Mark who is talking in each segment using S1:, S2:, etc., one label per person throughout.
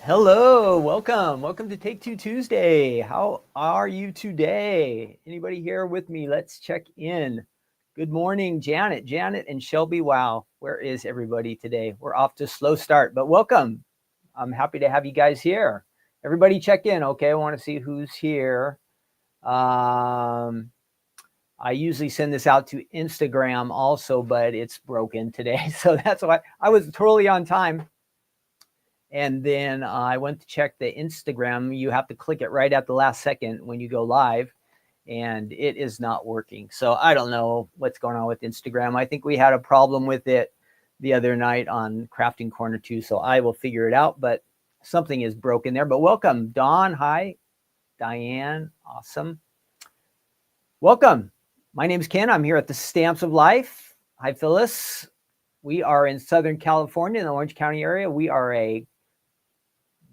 S1: Hello, welcome to Take Two Tuesday. How are you today? Anybody here with me? Let's check in. Good morning, Janet and Shelby. Wow, where is everybody today? We're off to a slow start, but welcome. I'm happy to have you guys here. Everybody check in, okay? I want to see who's here. I usually send this out to Instagram also, but it's broken today. So that's why I was totally on time. And then I went to check the Instagram. You have to click it right at the last second when you go live, and it is not working. So I don't know what's going on with Instagram. I think we had a problem with it the other night on Crafting Corner too. So I will figure it out, but something is broken there. But welcome, Dawn. Hi, Diane. Awesome. Welcome. My name is Ken. I'm here at the Stamps of Life. Hi, Phyllis. We are in Southern California in the Orange County area. We are a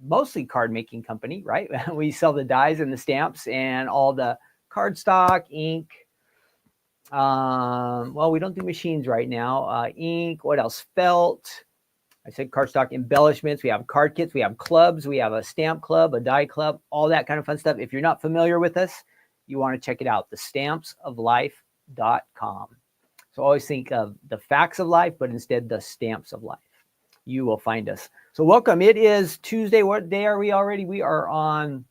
S1: mostly card making company, right? We sell the dies and the stamps and all the cardstock, ink. Well, we don't do machines right now. Ink, what else? Felt. I said cardstock embellishments. We have card kits. We have clubs. We have a stamp club, a die club, all that kind of fun stuff. If you're not familiar with us, you want to check it out, thestampsoflife.com. So always think of the facts of life, but instead the stamps of life. You will find us. So welcome. It is Tuesday. What day are we already? We are on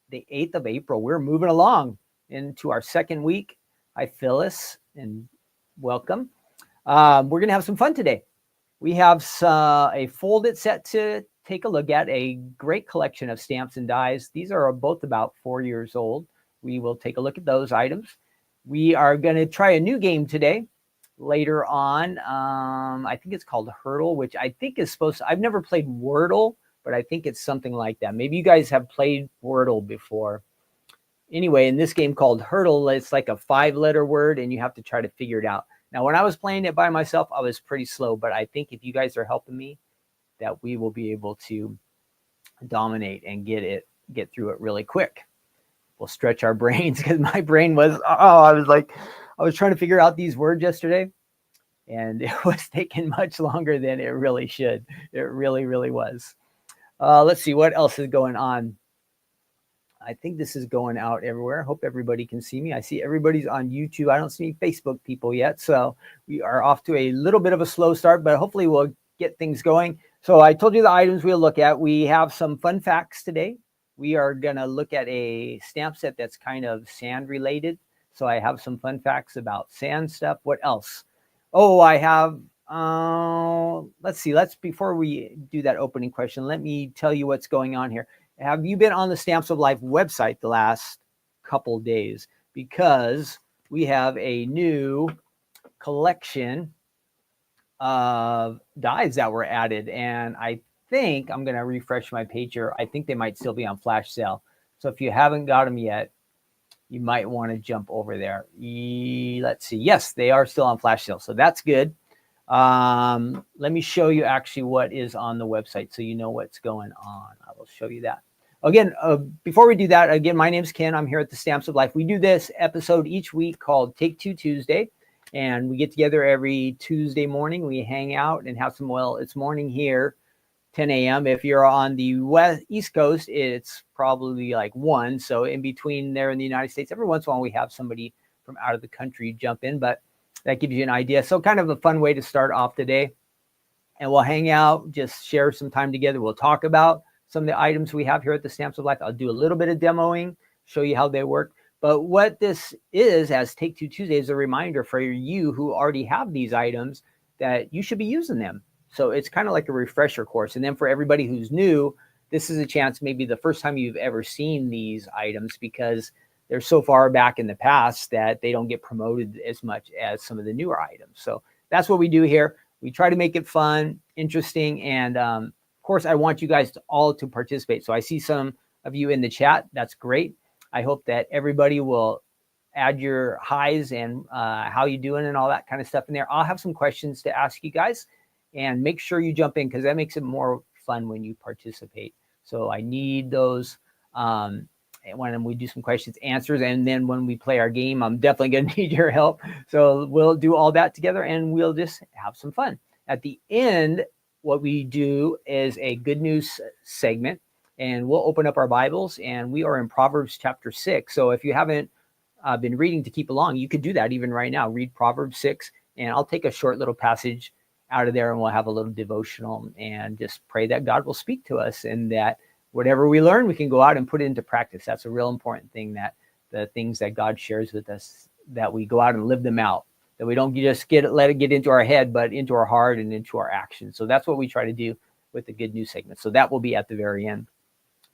S1: the 8th of April. We're moving along into our second week. Hi, Phyllis, and welcome. We're going to have some fun today. We have a folded set to take a look at, a great collection of stamps and dies. These are both about 4 years old. We will take a look at those items. We are going to try a new game today. Later on, I think it's called Hurdle, which I think is supposed to, I've never played Wordle, but I think it's something like that. Maybe you guys have played Wordle before. Anyway, in this game called Hurdle, it's like a 5-letter word and you have to try to figure it out. Now, when I was playing it by myself, I was pretty slow, but I think if you guys are helping me, that we will be able to dominate and get through it really quick. We'll stretch our brains because my brain was, I was trying to figure out these words yesterday, and it was taking much longer than it really should. It really, really was. Let's see what else is going on. I think this is going out everywhere. Hope everybody can see me. I see everybody's on YouTube. I don't see any Facebook people yet, so we are off to a little bit of a slow start, but hopefully we'll get things going. So I told you the items we'll look at. We have some fun facts today. We are going to look at a stamp set that's kind of sand related. So I have some fun facts about sand stuff. What else? Oh, I have, let's see. Before we do that opening question, let me tell you what's going on here. Have you been on the Stamps of Life website the last couple days? Because we have a new collection of dies that were added. And I think I'm going to refresh my page here. I think they might still be on flash sale. So if you haven't got them yet, you might want to jump over there. Let's see. Yes, they are still on flash sale. So that's good. Let me show you actually what is on the website so you know what's going on. I will show you that. Again, before we do that, again, my name's Ken. I'm here at the Stamps of Life. We do this episode each week called Take Two Tuesday. And we get together every Tuesday morning. We hang out and have some, well, it's morning here, 10 a.m. If you're on the East Coast, it's probably like 1. So in between there in the United States, every once in a while we have somebody from out of the country jump in, but that gives you an idea. So kind of a fun way to start off the day. And we'll hang out, just share some time together. We'll talk about some of the items we have here at the Stamps of Life. I'll do a little bit of demoing, show you how they work. But what this is, as Take Two Tuesday, is a reminder for you who already have these items that you should be using them. So it's kind of like a refresher course. And then for everybody who's new, this is a chance, maybe the first time you've ever seen these items, because they're so far back in the past that they don't get promoted as much as some of the newer items. So that's what we do here. We try to make it fun, interesting, and of course, I want you guys all to participate. So I see some of you in the chat. That's great. I hope that everybody will add your highs and how you doing and all that kind of stuff in there. I'll have some questions to ask you guys, and make sure you jump in because that makes it more fun when you participate. So I need those when we do some questions, answers, and then when we play our game, I'm definitely going to need your help. So we'll do all that together and we'll just have some fun. At the end what we do is a good news segment, and we'll open up our Bibles, and we are in Proverbs chapter 6. So if you haven't been reading to keep along, you could do that even right now. Read Proverbs 6, and I'll take a short little passage out of there, and we'll have a little devotional and just pray that God will speak to us, and that whatever we learn, we can go out and put it into practice. That's a real important thing, that the things that God shares with us, that we go out and live them out, that we don't just let it get into our head, but into our heart and into our actions. So that's what we try to do with the good news segment. So that will be at the very end.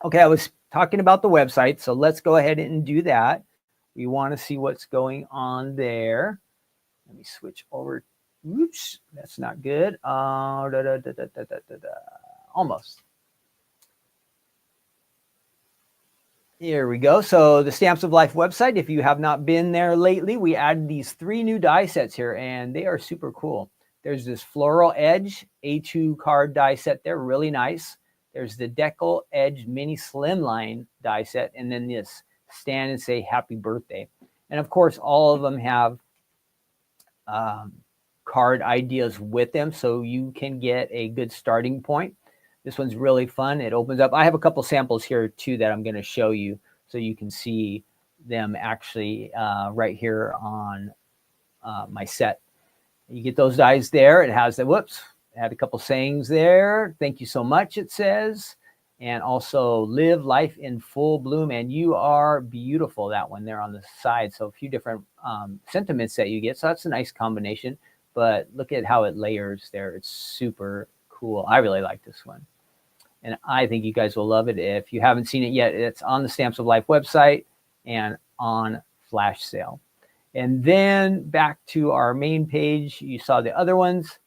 S1: Okay, I was talking about the website, so let's go ahead and do that. We want to see what's going on there. Let me switch over. Oops, that's not good. Almost. Here we go. So the Stamps of Life website, if you have not been there lately, we added these 3 new die sets here, and they are super cool. There's this Floral Edge A2 card die set there, really nice. There's the Decal Edge Mini Slimline die set, and then this Stand and Say Happy Birthday. And of course, all of them have card ideas with them, so you can get a good starting point. This one's really fun. It opens up. I have a couple samples here too that I'm going to show you, so you can see them actually right here on my set. You get those dies there. It has the whoops. It had a couple sayings there. Thank you so much, it says. And also live life in full bloom, and you are beautiful. That one there on the side. So a few different sentiments that you get. So that's a nice combination. But look at how it layers there. It's super cool. I really like this one, and I think you guys will love it. If you haven't seen it yet, it's on the Stamps of Life website and on flash sale. And then back to our main page, you saw the other ones.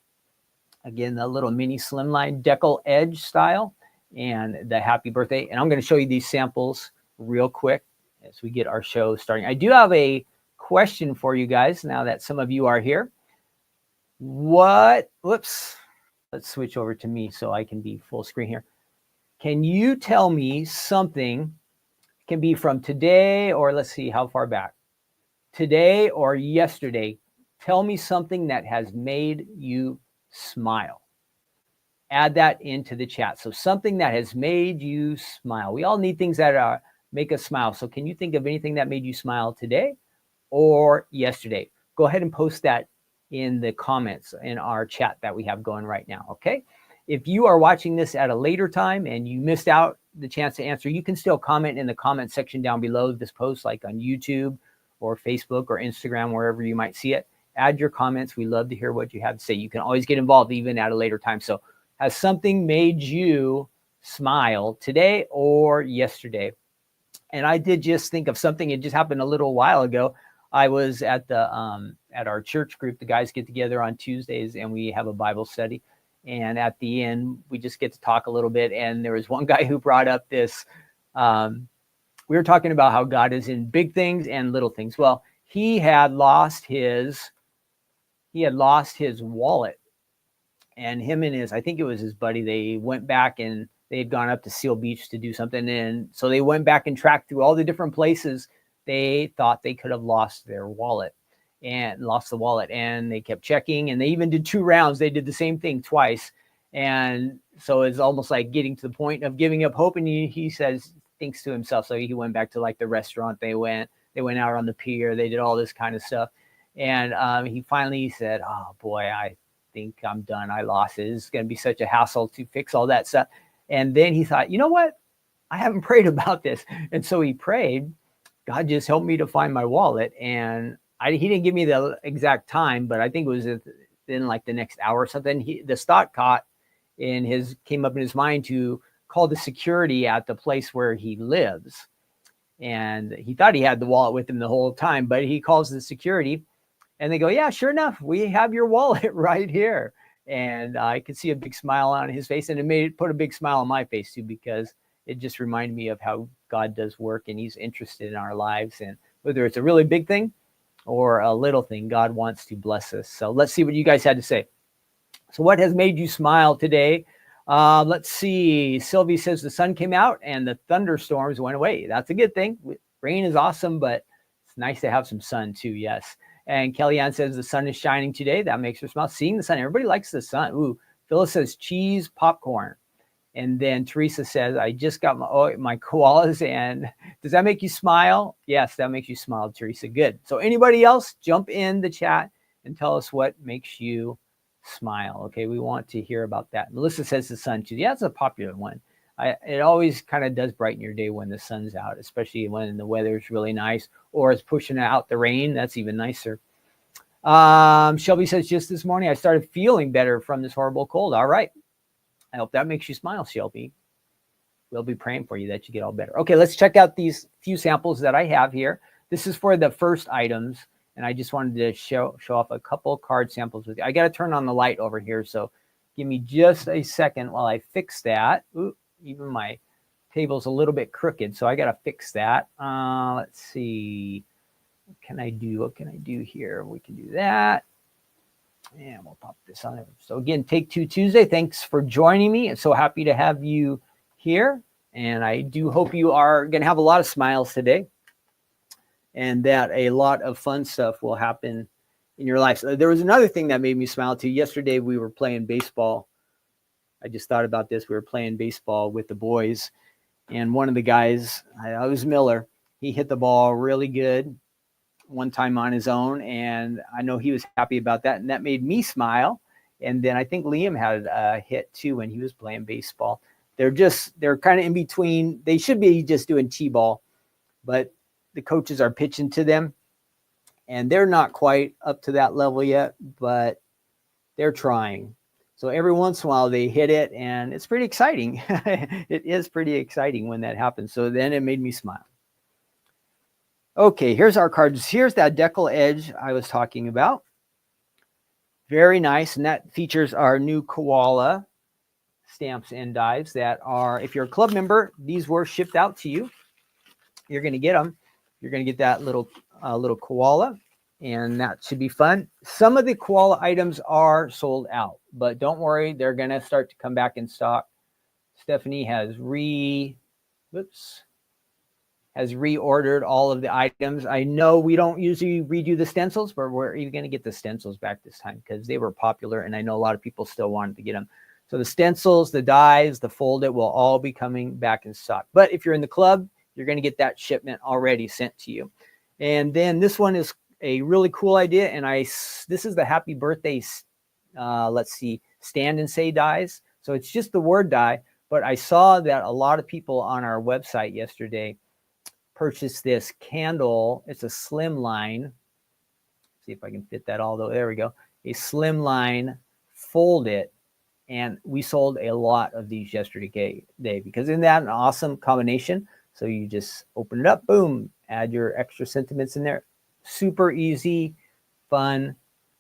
S1: Again, the little mini slimline Decal Edge style and the Happy Birthday. And I'm going to show you these samples real quick as we get our show starting. I do have a question for you guys now that some of you are here. Let's switch over to me so I can be full screen here. Can you tell me something? It can be from today, or let's see how far back. Today or yesterday. Tell me something that has made you smile. Add that into the chat. So something that has made you smile. We all need things that make us smile. So can you think of anything that made you smile today or yesterday? Go ahead and post that in the comments in our chat that we have going right now, okay? If you are watching this at a later time and you missed out the chance to answer, you can still comment in the comment section down below this post, like on YouTube or Facebook or Instagram, wherever you might see it. Add your comments. We love to hear what you have to say. You can always get involved even at a later time. So has something made you smile today or yesterday? And I did just think of something. It just happened a little while ago. I was at the at our church group. The guys get together on Tuesdays and we have a Bible study. And at the end, we just get to talk a little bit. And there was one guy who brought up this. We were talking about how God is in big things and little things. Well, he had lost his wallet, and him and I think it was his buddy, they went back and they had gone up to Seal Beach to do something. And so they went back and tracked through all the different places they thought they could have lost their wallet and lost the wallet. And they kept checking, and they even did 2 rounds. They did the same thing twice. And so it's almost like getting to the point of giving up hope. And he thinks to himself. So he went back to like the restaurant they went out on the pier. They did all this kind of stuff. And he finally said, oh boy, I think I'm done. I lost it. It's going to be such a hassle to fix all that stuff. And then he thought, you know what? I haven't prayed about this. And so he prayed, God, just help me to find my wallet. And he didn't give me the exact time, but I think it was in like the next hour or something. The thought came up in his mind to call the security at the place where he lives. And he thought he had the wallet with him the whole time, but he calls the security and they go, yeah, sure enough, we have your wallet right here. And I could see a big smile on his face, and it put a big smile on my face too, because it just reminded me of how God does work, and he's interested in our lives. And whether it's a really big thing or a little thing, God wants to bless us. So let's see what you guys had to say. So what has made you smile today? Let's see. Sylvie says the sun came out and the thunderstorms went away. That's a good thing. Rain is awesome, but it's nice to have some sun too. Yes. And Kellyanne says the sun is shining today. That makes her smile. Seeing the sun. Everybody likes the sun. Ooh, Phyllis says cheese, popcorn. And then Teresa says, I just got my koalas. And does that make you smile? Yes, that makes you smile, Teresa. Good. So anybody else, jump in the chat and tell us what makes you smile. Okay, we want to hear about that. Melissa says the sun too. Yeah, it's a popular one. It always kind of does brighten your day when the sun's out, especially when the weather's really nice or it's pushing out the rain. That's even nicer. Shelby says, just this morning, I started feeling better from this horrible cold. All right. I hope that makes you smile, Shelby. We'll be praying for you that you get all better. Okay, let's check out these few samples that I have here. This is for the first items, and I just wanted to show off a couple card samples with you. I got to turn on the light over here, so give me just a second while I fix that. Ooh, even my table's a little bit crooked, so I got to fix that. Let's see. What can I do here? We can do that. And we'll pop this on there. So again, Take Two Tuesday. Thanks for joining me. I'm so happy to have you here. And I do hope you are going to have a lot of smiles today and that a lot of fun stuff will happen in your life. So there was another thing that made me smile too. Yesterday, we were playing baseball. I just thought about this. We were playing baseball with the boys. And one of the guys, I was Miller, he hit the ball really good one time on his own, and I know he was happy about that, and that made me smile. And then I think Liam had a hit too when he was playing baseball. They're kind of in between. They should be just doing t-ball, but the coaches are pitching to them, and they're not quite up to that level yet, but they're trying. So every once in a while they hit it, and it's pretty exciting. It is pretty exciting when that happens. So then it made me smile. Okay, here's our cards. Here's that decal edge I was talking about. Very nice, and that features our new koala stamps and dies that are, if you're a club member, these were shipped out to you. You're going to get them. You're going to get that little koala, and that should be fun. Some of the koala items are sold out, but don't worry, they're going to start to come back in stock. Stephanie has reordered all of the items. I know we don't usually redo the stencils, but we're even going to get the stencils back this time because they were popular, and I know a lot of people still wanted to get them. So the stencils, the dies, the fold it will all be coming back in stock. But if you're in the club, you're going to get that shipment already sent to you. And then this one is a really cool idea, and this is the happy birthday, let's see, stand and say dies. So it's just the word die, but I saw that a lot of people on our website yesterday purchased this candle. It's a slim line. See if I can fit that all the way. There we go. A slim line, fold it. And we sold a lot of these yesterday because isn't that an awesome combination? So you just open it up, boom, add your extra sentiments in there. Super easy, fun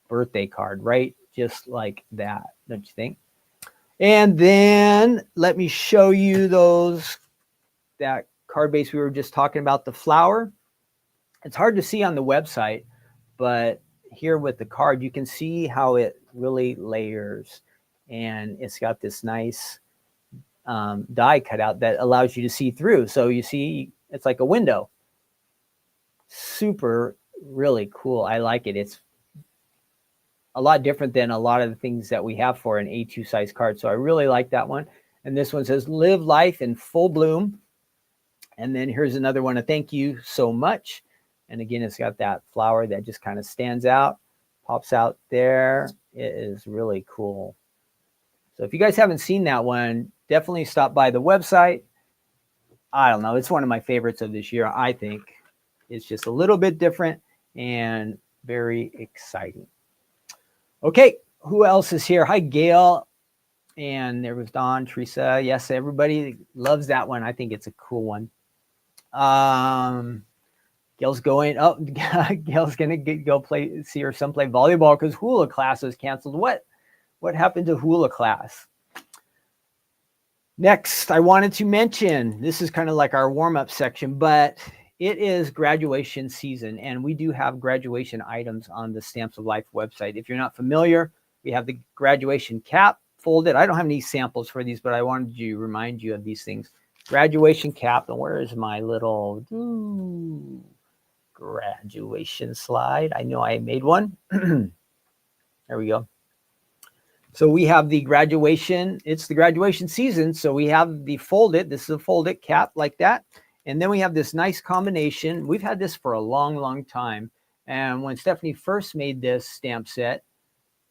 S1: birthday card, right? Just like that, don't you think? And then let me show you that card base we were just talking about, the flower. It's hard to see on the website, but here with the card, you can see how it really layers, and it's got this nice die cut out that allows you to see through. So you see, it's like a window. Super, really cool. I like it. It's a lot different than a lot of the things that we have for an A2 size card. So I really like that one. And this one says, live life in full bloom. And then here's another one, a thank you so much. And again, it's got that flower that just kind of stands out, pops out there. It is really cool. So if you guys haven't seen that one, definitely stop by the website. I don't know. It's one of my favorites of this year, I think. It's just a little bit different and very exciting. Okay, who else is here? Hi, Gail. And there was Dawn, Teresa. Yes, everybody loves that one. I think it's a cool one. Gail's going. Oh, Gail's gonna go see her son play volleyball because hula class was canceled. What happened to hula class? Next, I wanted to mention, this is kind of like our warm-up section, but it is graduation season, and we do have graduation items on the Stamps of Life website. If you're not familiar, we have the graduation cap folded. I don't have any samples for these, but I wanted to remind you of these things. Graduation cap, and where is my little graduation slide? I know I made one. There we go. So we have the graduation. It's the graduation season. So we have the fold it. This is a fold it cap like that. And then we have this nice combination. We've had this for a long, long time. And when Stephanie first made this stamp set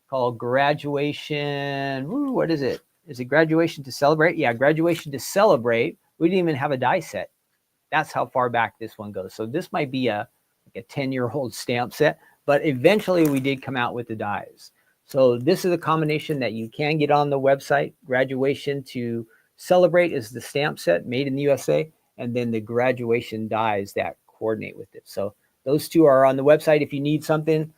S1: called Graduation, what is it? Is it Graduation to Celebrate? Yeah, Graduation to Celebrate. We didn't even have a die set. That's how far back this one goes. So this might be like a 10-year-old stamp set, but eventually we did come out with the dies. So this is a combination that you can get on the website. Graduation to Celebrate is the stamp set made in the USA, and then the graduation dies that coordinate with it. So those two are on the website. If you need something,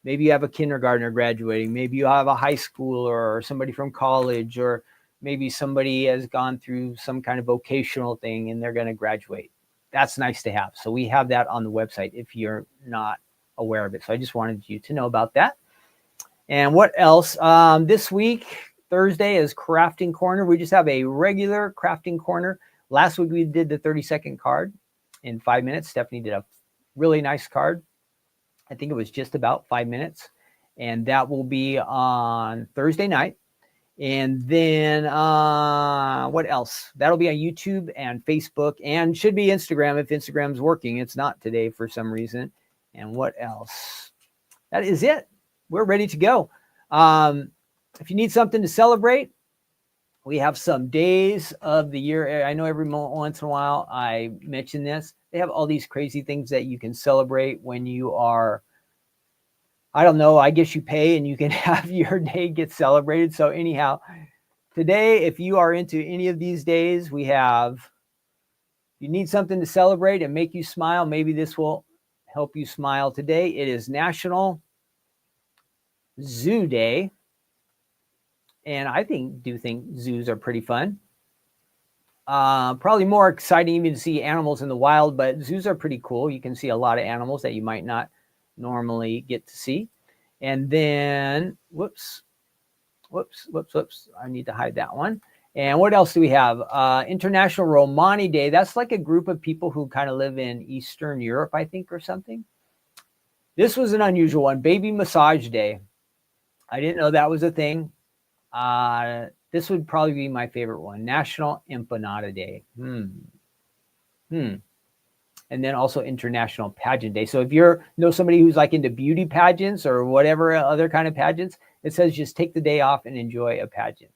S1: maybe you have a kindergartner graduating, maybe you have a high schooler or somebody from college, or maybe somebody has gone through some kind of vocational thing and they're going to graduate. That's nice to have. So we have that on the website if you're not aware of it. So I just wanted you to know about that. And what else? This week, Thursday, is Crafting Corner. We just have a regular Crafting Corner. Last week we did the 30-second card in 5 minutes. Stephanie did a really nice card. I think it was just about 5 minutes. And that will be on Thursday night. And then what else? That'll be on YouTube and Facebook and should be Instagram if Instagram's working. It's not today for some reason. And what else? That is it. We're ready to go. If you need something to celebrate, we have some days of the year. I know every once in a while I mention this. They have all these crazy things that you can celebrate when you are, I don't know, I guess you pay and you can have your day get celebrated. So anyhow, today, if you are into any of these days, we have, you need something to celebrate and make you smile. Maybe this will help you smile today. It is National Zoo Day. And I do think zoos are pretty fun. Probably more exciting even to see animals in the wild, but zoos are pretty cool. You can see a lot of animals that you might not normally get to see. And then, whoops. I need to hide that one. And what else do we have? International Romani Day. That's like a group of people who kind of live in Eastern Europe, I think, or something. This was an unusual one. Baby Massage Day. I didn't know that was a thing. This would probably be my favorite one. National Empanada Day. And then also International Pageant Day. So if you know somebody who's like into beauty pageants or whatever other kind of pageants, it says just take the day off and enjoy a pageant.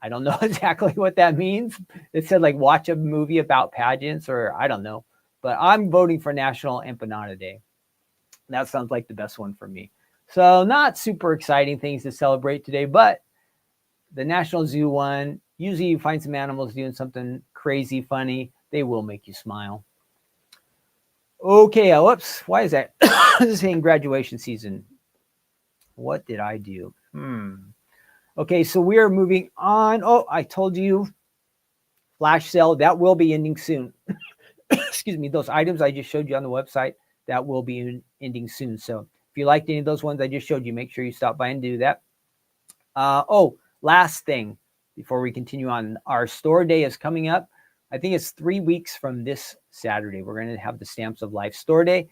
S1: I don't know exactly what that means. It said like watch a movie about pageants or I don't know. But I'm voting for National Empanada Day. That sounds like the best one for me. So not super exciting things to celebrate today, but the National Zoo one, usually you find some animals doing something crazy, funny. They will make you smile. Okay, whoops. Why is that? This is saying graduation season. What did I do? Okay, so we are moving on. Oh, I told you, flash sale, that will be ending soon. Excuse me, those items I just showed you on the website, that will be ending soon. So if you liked any of those ones I just showed you, make sure you stop by and do that. Last thing before we continue on, our store day is coming up. I think it's 3 weeks from this Saturday. We're going to have the Stamps of Life store day,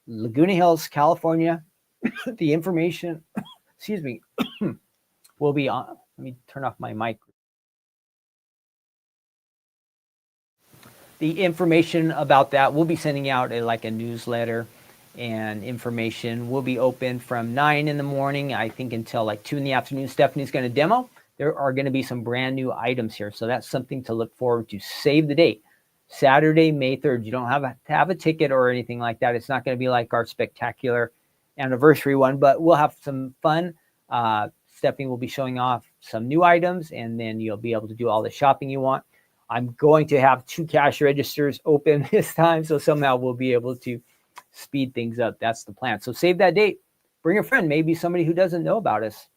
S1: Laguna Hills, California. The information, excuse me, will be on. Let me turn off my mic. The information about that, we'll be sending out like a newsletter, and information will be open from 9 in the morning, I think, until like 2 in the afternoon. Stephanie's going to demo. There are going to be some brand new items here. So that's something to look forward to. Save the date. Saturday, May 3rd. You don't have to have a ticket or anything like that. It's not going to be like our spectacular anniversary one, but we'll have some fun. Stephanie will be showing off some new items, and then you'll be able to do all the shopping you want. I'm going to have 2 cash registers open this time, so somehow we'll be able to speed things up. That's the plan. So save that date. Bring a friend, maybe somebody who doesn't know about us,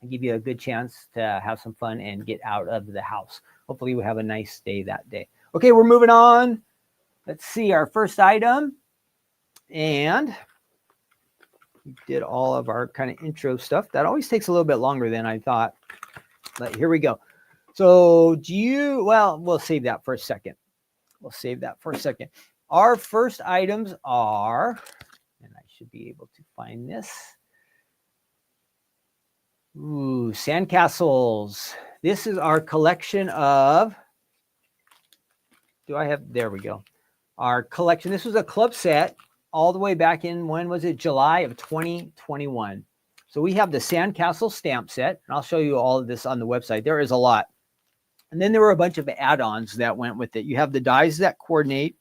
S1: and give you a good chance to have some fun and get out of the house. Hopefully we have a nice day that day. Okay, we're moving on. Let's see our first item. And we did all of our kind of intro stuff. That always takes a little bit longer than I thought. But here we go. So we'll save that for a second. Our first items are, and I should be able to find this. Sandcastles. This is our collection of, there we go. Our collection. This was a club set all the way back in, when was it? July of 2021. So we have the Sandcastle stamp set, and I'll show you all of this on the website. There is a lot. And then there were a bunch of add-ons that went with it. You have the dies that coordinate,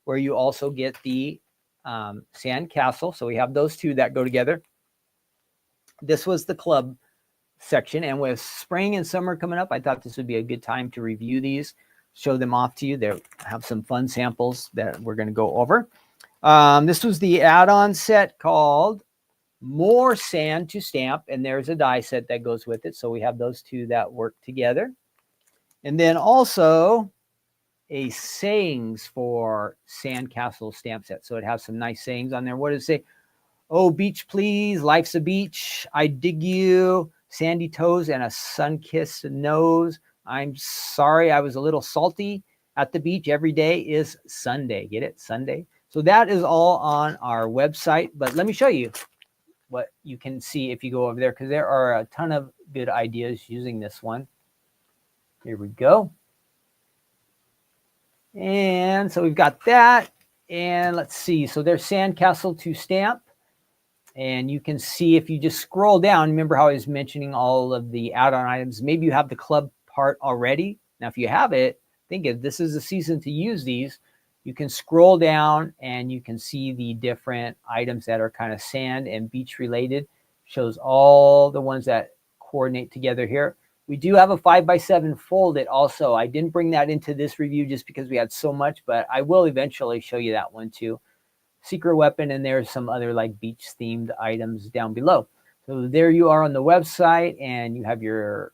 S1: where you also get the Sandcastle. So we have those two that go together. This was the club section, and with spring and summer coming up, I thought this would be a good time to review these, show them off to you. They have some fun samples that we're going to go over. This was the add-on set called More Sand to Stamp, and there's a die set that goes with it. So we have those two that work together. And then also a sayings for Sandcastle stamp set. So it has some nice sayings on there. What does it say? Oh, beach, please. Life's a beach. I dig you. Sandy toes and a sun-kissed nose. I'm sorry I was a little salty at the beach. Every day is Sunday. Get it? Sunday. So that is all on our website. But let me show you what you can see if you go over there, because there are a ton of good ideas using this one. Here we go. And so we've got that. And let's see. So there's Sandcastle to stamp. And you can see if you just scroll down, remember how I was mentioning all of the add-on items. Maybe you have the club part already. Now, if you have it, think if this is the season to use these, you can scroll down and you can see the different items that are kind of sand and beach related. Shows all the ones that coordinate together here. We do have a 5x7 folded also. I didn't bring that into this review just because we had so much, but I will eventually show you that one too. Secret weapon, and there's some other like beach themed items down below. So there you are on the website, and you have your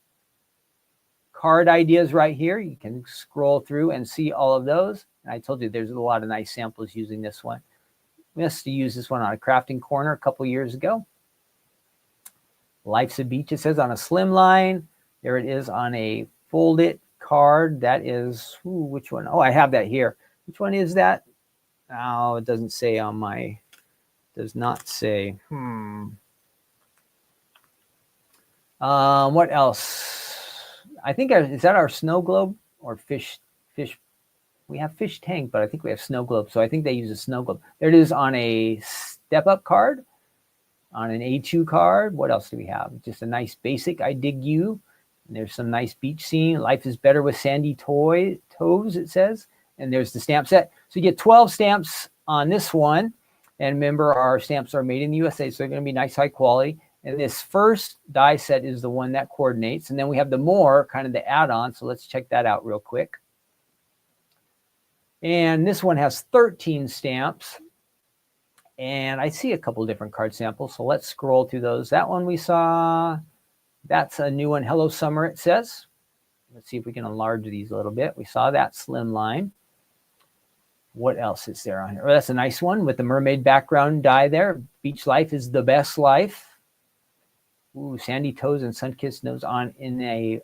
S1: card ideas right here. You can scroll through and see all of those. And I told you there's a lot of nice samples using this one. We used to use this one on a crafting corner a couple years ago. Life's a beach, it says, on a slim line. There it is on a folded card. That is, which one? Oh, I have that here. Which one is that? Oh, it doesn't say on my, does not say. What else? I think, is that our snow globe or fish? We have fish tank, but I think we have snow globe. So I think they use a snow globe. There it is on a step up card, on an A2 card. What else do we have? Just a nice basic, I dig you. And there's some nice beach scene. Life is better with sandy toes, it says. And there's the stamp set. So you get 12 stamps on this one. And remember, our stamps are made in the USA, so they're going to be nice, high quality. And this first die set is the one that coordinates. And then we have the more, kind of the add-on. So let's check that out real quick. And this one has 13 stamps. And I see a couple different card samples. So let's scroll through those. That one we saw, that's a new one. Hello, Summer, it says. Let's see if we can enlarge these a little bit. We saw that slim line. What else is there on here? Oh, that's a nice one with the mermaid background die there. Beach life is the best life. Ooh, sandy toes and sun-kissed nose on in a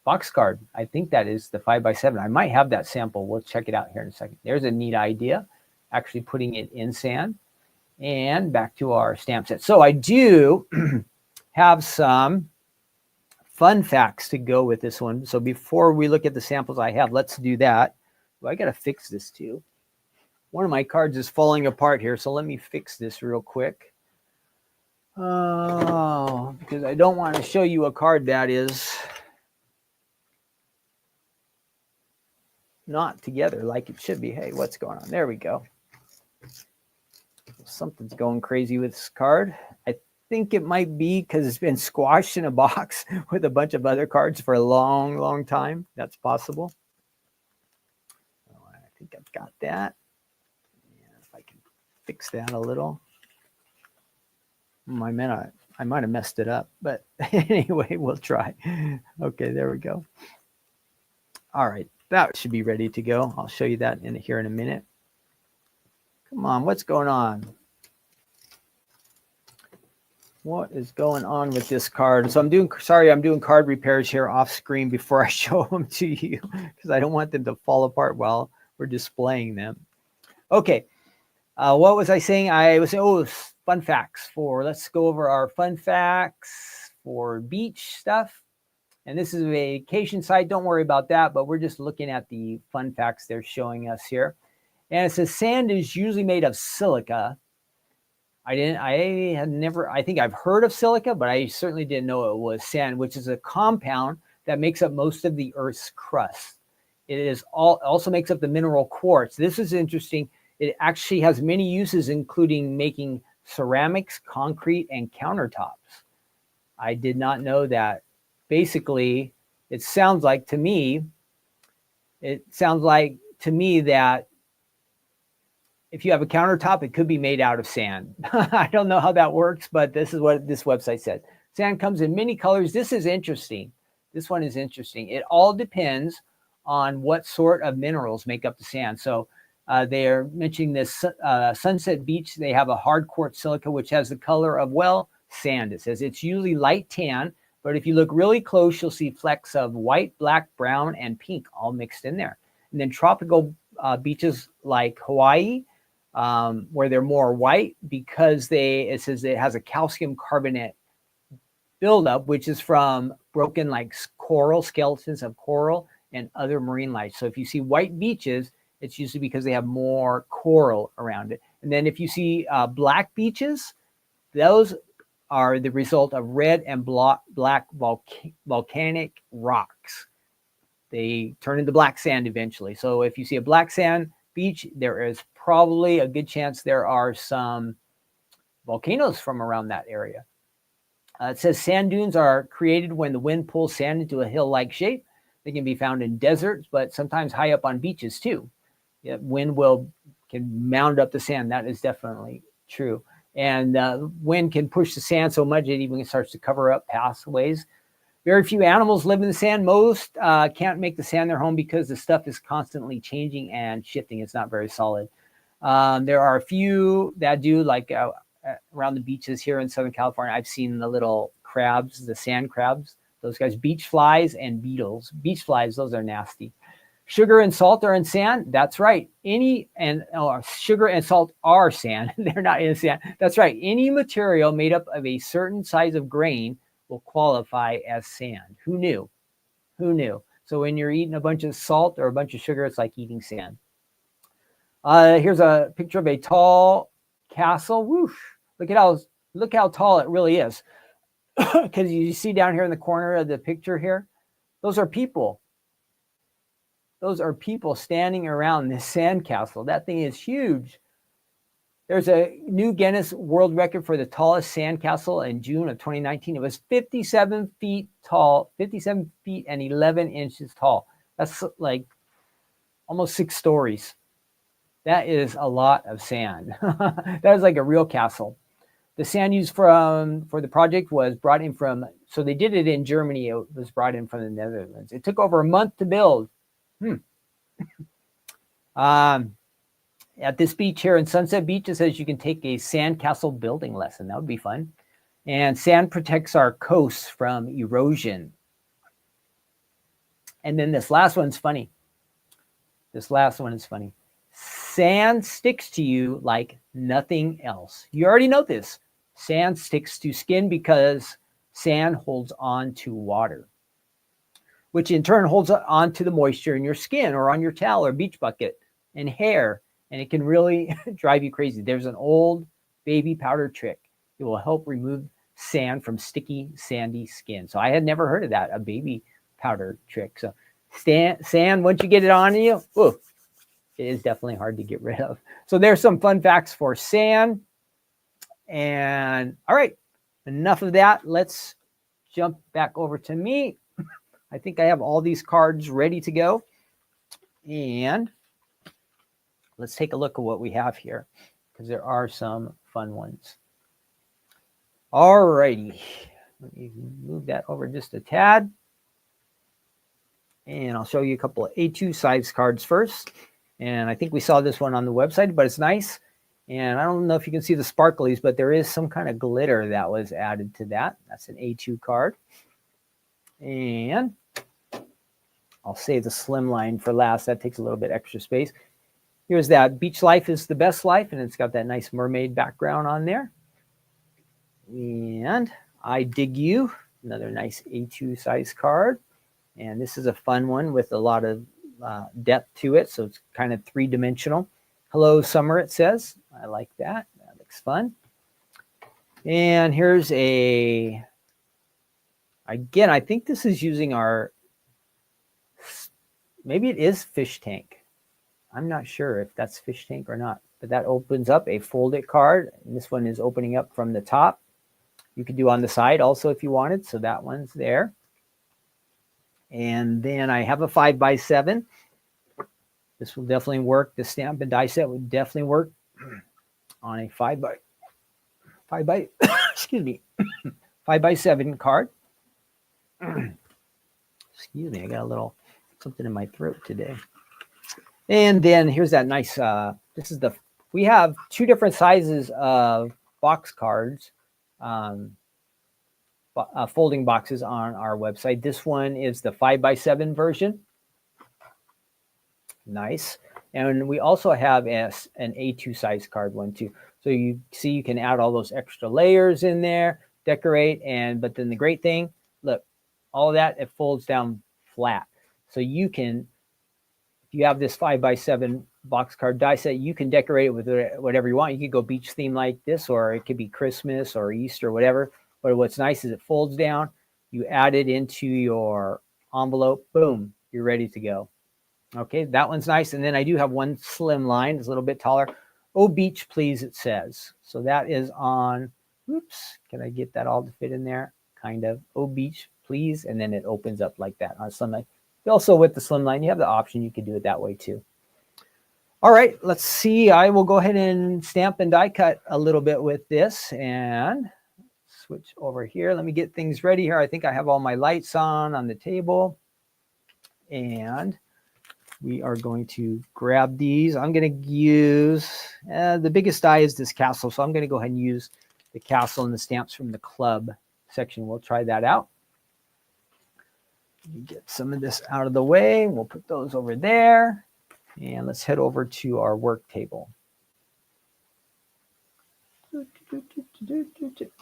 S1: box card. I think that is the 5x7. I might have that sample. We'll check it out here in a second. There's a neat idea, actually putting it in sand. And back to our stamp set. So I do have some fun facts to go with this one. So before we look at the samples I have, let's do that. Well, I got to fix this too. One of my cards is falling apart here, so let me fix this real quick. Oh, because I don't want to show you a card that is not together like it should be. Hey, what's going on? There we go. Something's going crazy with this card. I think it might be because it's been squashed in a box with a bunch of other cards for a long, long time. That's possible. I think I've got that. Yeah, if I can fix that a little. I might have messed it up, but anyway, we'll try. Okay, there we go. All right, that should be ready to go. I'll show you that here in a minute. Come on, what's going on? What is going on with this card? So I'm doing card repairs here off screen before I show them to you because I don't want them to fall apart while we're displaying them. Okay, what was I saying? I was saying, fun facts let's go over our fun facts for beach stuff. And this is a vacation site. Don't worry about that, but we're just looking at the fun facts they're showing us here. And it says sand is usually made of silica. I think I've heard of silica, but I certainly didn't know it was sand, which is a compound that makes up most of the Earth's crust. It is also makes up the mineral quartz. This is interesting. It actually has many uses, including making ceramics, concrete, and countertops. I did not know that. Basically, it sounds like to me that if you have a countertop, it could be made out of sand. I don't know how that works, but this is what this website said. Sand comes in many colors. This is interesting. This one is interesting. It all depends on what sort of minerals make up the sand. So they are mentioning this Sunset Beach. They have a hard quartz silica, which has the color of, well, sand. It says it's usually light tan, but if you look really close, you'll see flecks of white, black, brown, and pink all mixed in there. And then tropical beaches like Hawaii, where they're more white because it says it has a calcium carbonate buildup, which is from broken like coral, skeletons of coral and other marine life. So if you see white beaches, it's usually because they have more coral around it. And then if you see black beaches, those are the result of red and black volcanic rocks. They turn into black sand eventually. So if you see a black sand beach, there is probably a good chance there are some volcanoes from around that area. It says sand dunes are created when the wind pulls sand into a hill-like shape. They can be found in deserts, but sometimes high up on beaches too. Yeah, wind can mound up the sand. That is definitely true. And wind can push the sand so much it even starts to cover up pathways. Very few animals live in the sand. Most can't make the sand their home because the stuff is constantly changing and shifting. It's not very solid. There are a few that do, like around the beaches here in Southern California. I've seen the little crabs, the sand crabs, those guys, beach flies and beetles. Beach flies, those are nasty. Sugar and salt are in sand. That's right. Sugar and salt are sand. They're not in sand. That's right. Any material made up of a certain size of grain will qualify as sand. Who knew? Who knew? So when you're eating a bunch of salt or a bunch of sugar, it's like eating sand. Here's a picture of a tall castle. Whoosh! Look how tall it really is. Because you see down here in the corner of the picture here, those are people. Those are people standing around this sandcastle. That thing is huge. There's a new Guinness World Record for the tallest sandcastle in June of 2019. It was 57 feet tall, 57 feet and 11 inches tall. That's like almost 6 stories. That is a lot of sand. That is like a real castle. The sand used for the project was brought in from, so they did it in Germany. It was brought in from the Netherlands. It took over a month to build. At this beach here in Sunset Beach, it says you can take a sandcastle building lesson. That would be fun. And sand protects our coasts from erosion. And then this last one's funny. Sand sticks to you like nothing else. You already know this. Sand sticks to skin because sand holds on to water, which in turn holds on to the moisture in your skin or on your towel or beach bucket and hair. And it can really drive you crazy. There's an old baby powder trick. It will help remove sand from sticky, sandy skin. So I had never heard of that, a baby powder trick. So sand, once you get it on you, ooh, it is definitely hard to get rid of. So there's some fun facts for sand. And all right, enough of that. Let's jump back over to me. I think I have all these cards ready to go. And let's take a look at what we have here, because there are some fun ones. All righty. Let me move that over just a tad. And I'll show you a couple of A2 size cards first. And I think we saw this one on the website, but it's nice. And I don't know if you can see the sparklies, but there is some kind of glitter that was added to that. That's an A2 card. And I'll save the slim line for last. That takes a little bit extra space. Here's that beach life is the best life, and it's got that nice mermaid background on there. And I dig you Another nice A2 size card. And this is a fun one with a lot of depth to it. So it's kind of three-dimensional. Hello, Summer, it says. I like that. That looks fun. And here's again, I think this is using maybe it is fish tank. I'm not sure if that's fish tank or not, but that opens up a fold-it card. And this one is opening up from the top. You could do on the side also if you wanted. So that one's there. And then I have a 5x7. This will definitely work. The stamp and die set would definitely work on a 5x excuse me, 5x7 card. Excuse me, I got a little something in my throat today. And then here's that nice, we have two different sizes of box cards, folding boxes on our website. This one is the 5x7 version. Nice. And we also have an A2 size card one too. So you see you can add all those extra layers in there, decorate, but then the great thing, look, all of that, it folds down flat. So you can, if you have this 5x7 box card die set, you can decorate it with whatever you want. You could go beach theme like this, or it could be Christmas or Easter, whatever. But what's nice is it folds down. You add it into your envelope. Boom, you're ready to go. Okay, that one's nice. And then I do have one slim line. It's a little bit taller. Oh, beach, please, it says. So that is on, oops, can I get that all to fit in there? Kind of. Oh, beach, please. And then it opens up like that on slim line. Also with the slim line, you have the option. You can do it that way too. All right, let's see. I will go ahead and stamp and die cut a little bit with this and switch over here. Let me get things ready here. I think I have all my lights on the table. And we are going to grab these. I'm going to use, the biggest die is this castle. So I'm going to go ahead and use the castle and the stamps from the club section. We'll try that out. Let me get some of this out of the way. We'll put those over there. And let's head over to our work table.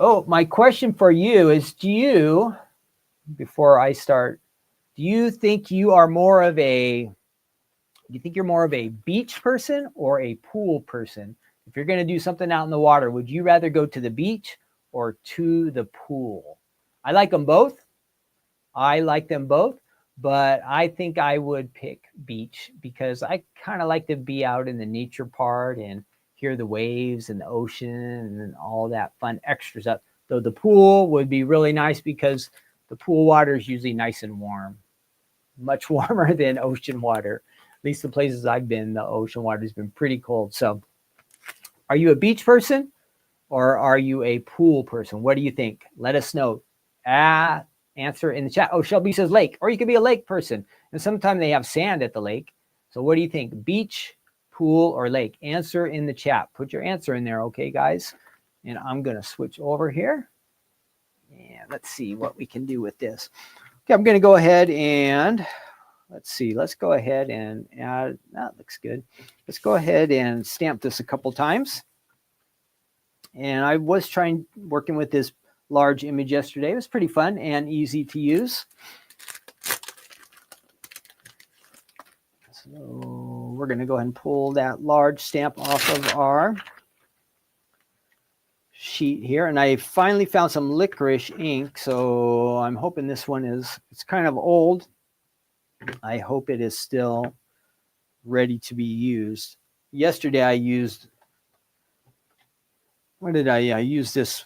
S1: Oh, my question for you is, before I start, do you think you're more of a beach person or a pool person? If you're going to do something out in the water, would you rather go to the beach or to the pool? I like them both. But I think I would pick beach because I kind of like to be out in the nature part and hear the waves and the ocean and all that fun extras up. Though the pool would be really nice because the pool water is usually nice and warm, much warmer than ocean water. At least the places I've been, the ocean water has been pretty cold. So are you a beach person or are you a pool person? What do you think? Let us know. Answer in the chat. Oh, Shelby says lake, or you could be a lake person. And sometimes they have sand at the lake. So what do you think? Beach, pool, or lake? Answer in the chat. Put your answer in there, okay, guys? And I'm going to switch over here. And let's see what we can do with this. Okay, I'm going to go ahead and let's see. Let's go ahead and add. That looks good. Let's go ahead and stamp this a couple times. And I was working with this large image yesterday. It was pretty fun and easy to use. So we're going to go ahead and pull that large stamp off of our sheet here. And I finally found some licorice ink. So I'm hoping this one it's kind of old. I hope it is still ready to be used. Yesterday I used, I used this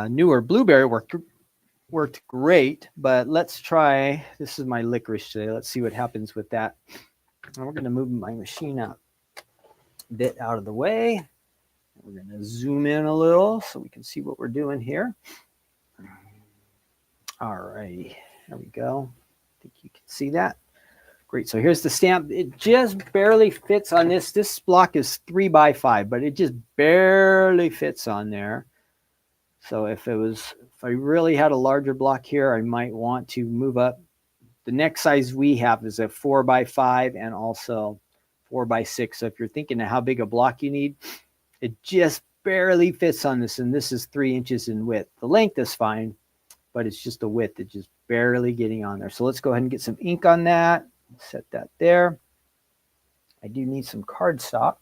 S1: newer blueberry, worked great, but let's try, this is my licorice today. Let's see what happens with that. And we're going to move my machine out a bit out of the way. We're going to zoom in a little so we can see what we're doing here. All right, there we go. I think you can see that. Great. So here's the stamp. It just barely fits on this. This block is 3x5, but it just barely fits on there. So if I really had a larger block here, I might want to move up. The next size we have is a 4x5 and also 4x6. So if you're thinking of how big a block you need, it just barely fits on this. And this is 3 inches in width. The length is fine, but it's just the width that's just barely getting on there. So let's go ahead and get some ink on that. Set that there. I do need some cardstock.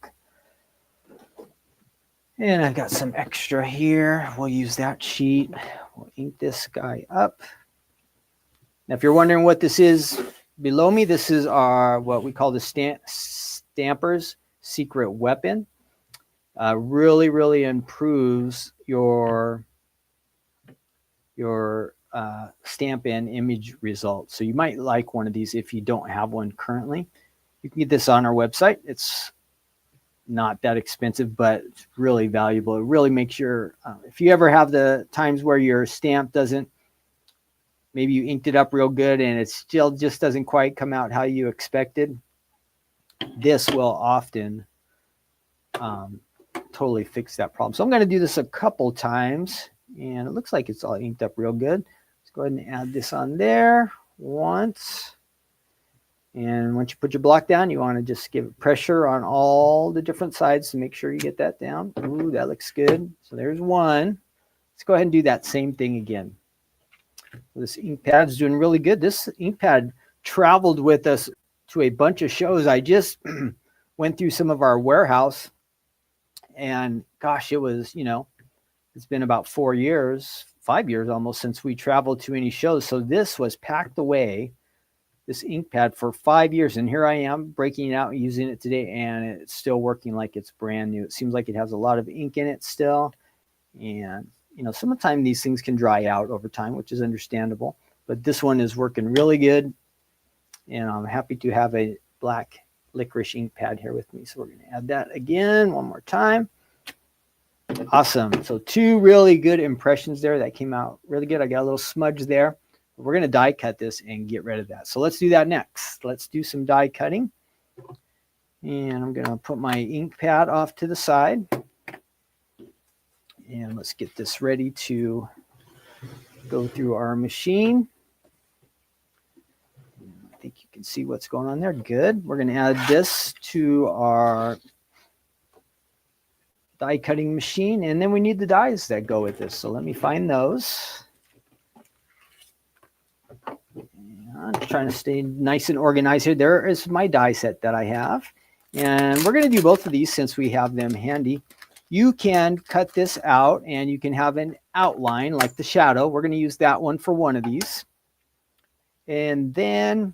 S1: And I've got some extra here. We'll use that sheet. We'll ink this guy up. Now, if you're wondering what this is below me, this is our, what we call the Stamper's secret weapon. Really, really improves your stamp in image results. So you might like one of these if you don't have one currently. You can get this on our website. It's not that expensive, but it's really valuable. It really makes your, if you ever have the times where your stamp doesn't, maybe you inked it up real good and it still just doesn't quite come out how you expected, this will often totally fix that problem. So I'm going to do this a couple times, and it looks like it's all inked up real good. Let's go ahead and add this on there once. And once you put your block down, you want to just give it pressure on all the different sides to make sure you get that down. Ooh, that looks good. So there's one. Let's go ahead and do that same thing again. This ink pad's doing really good. This ink pad traveled with us to a bunch of shows. I just went through some of our warehouse, and gosh, it was, you know, it's been about 4 years, 5 years almost since we traveled to any shows. So this was packed away, this ink pad, for 5 years. And here I am breaking it out and using it today, and it's still working like it's brand new. It seems like it has a lot of ink in it still. And, you know, sometimes these things can dry out over time, which is understandable. But this one is working really good. And I'm happy to have a black licorice ink pad here with me. So we're going to add that again one more time. Awesome. So 2 really good impressions there. That came out really good. I got a little smudge there. We're going to die cut this and get rid of that. So let's do that next. Let's do some die cutting. And I'm going to put my ink pad off to the side. And let's get this ready to go through our machine. I think you can see what's going on there. Good. We're going to add this to our die cutting machine. And then we need the dies that go with this. So let me find those. I'm trying to stay nice and organized here. There is my die set that I have. And we're going to do both of these since we have them handy. You can cut this out and you can have an outline like the shadow. We're going to use that one for one of these. And then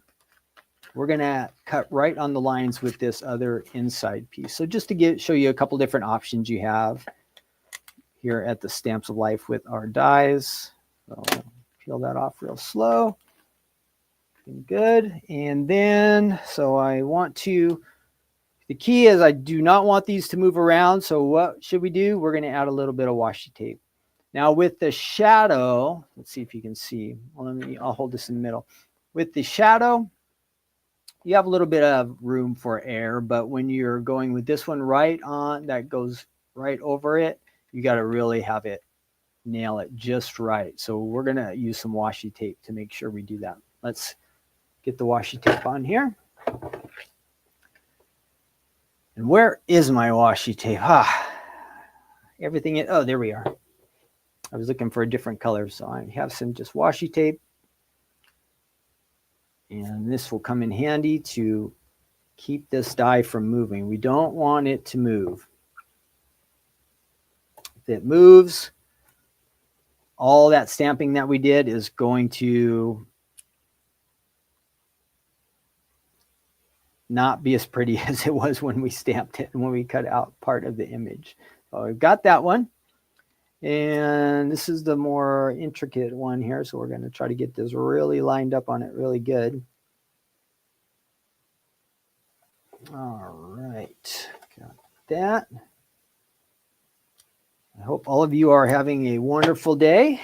S1: we're going to cut right on the lines with this other inside piece. So just to show you a couple different options you have here at the Stamps of Life with our dies. So peel that off real slow. Good. And then, so I want to, the key is I do not want these to move around. So what should we do? We're going to add a little bit of washi tape. Now with the shadow, let's see if you can see. Well, I'll hold this in the middle. With the shadow, you have a little bit of room for air, but when you're going with this one right on, that goes right over it, you got to really have it, nail it just right. So we're going to use some washi tape to make sure we do that. Let's get the washi tape on here. And where is my washi tape? Everything, oh, there we are. I was looking for a different color, so I have some just washi tape. And this will come in handy to keep this die from moving. We don't want it to move. If it moves, all that stamping that we did is going to not be as pretty as it was when we stamped it and when we cut out part of the image. So we've got that one. And this is the more intricate one here. So we're going to try to get this really lined up on it really good. All right. Got that. I hope all of you are having a wonderful day.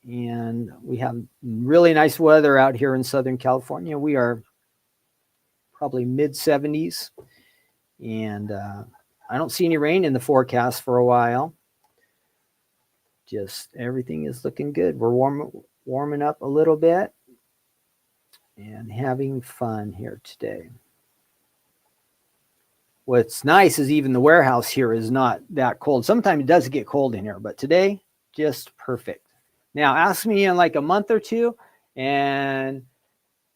S1: And we have really nice weather out here in Southern California. We are probably mid-70s. And I don't see any rain in the forecast for a while. Just everything is looking good. We're warming up a little bit and having fun here today. What's nice is even the warehouse here is not that cold. Sometimes it does get cold in here, but today, just perfect. Now, ask me in like a month or two, and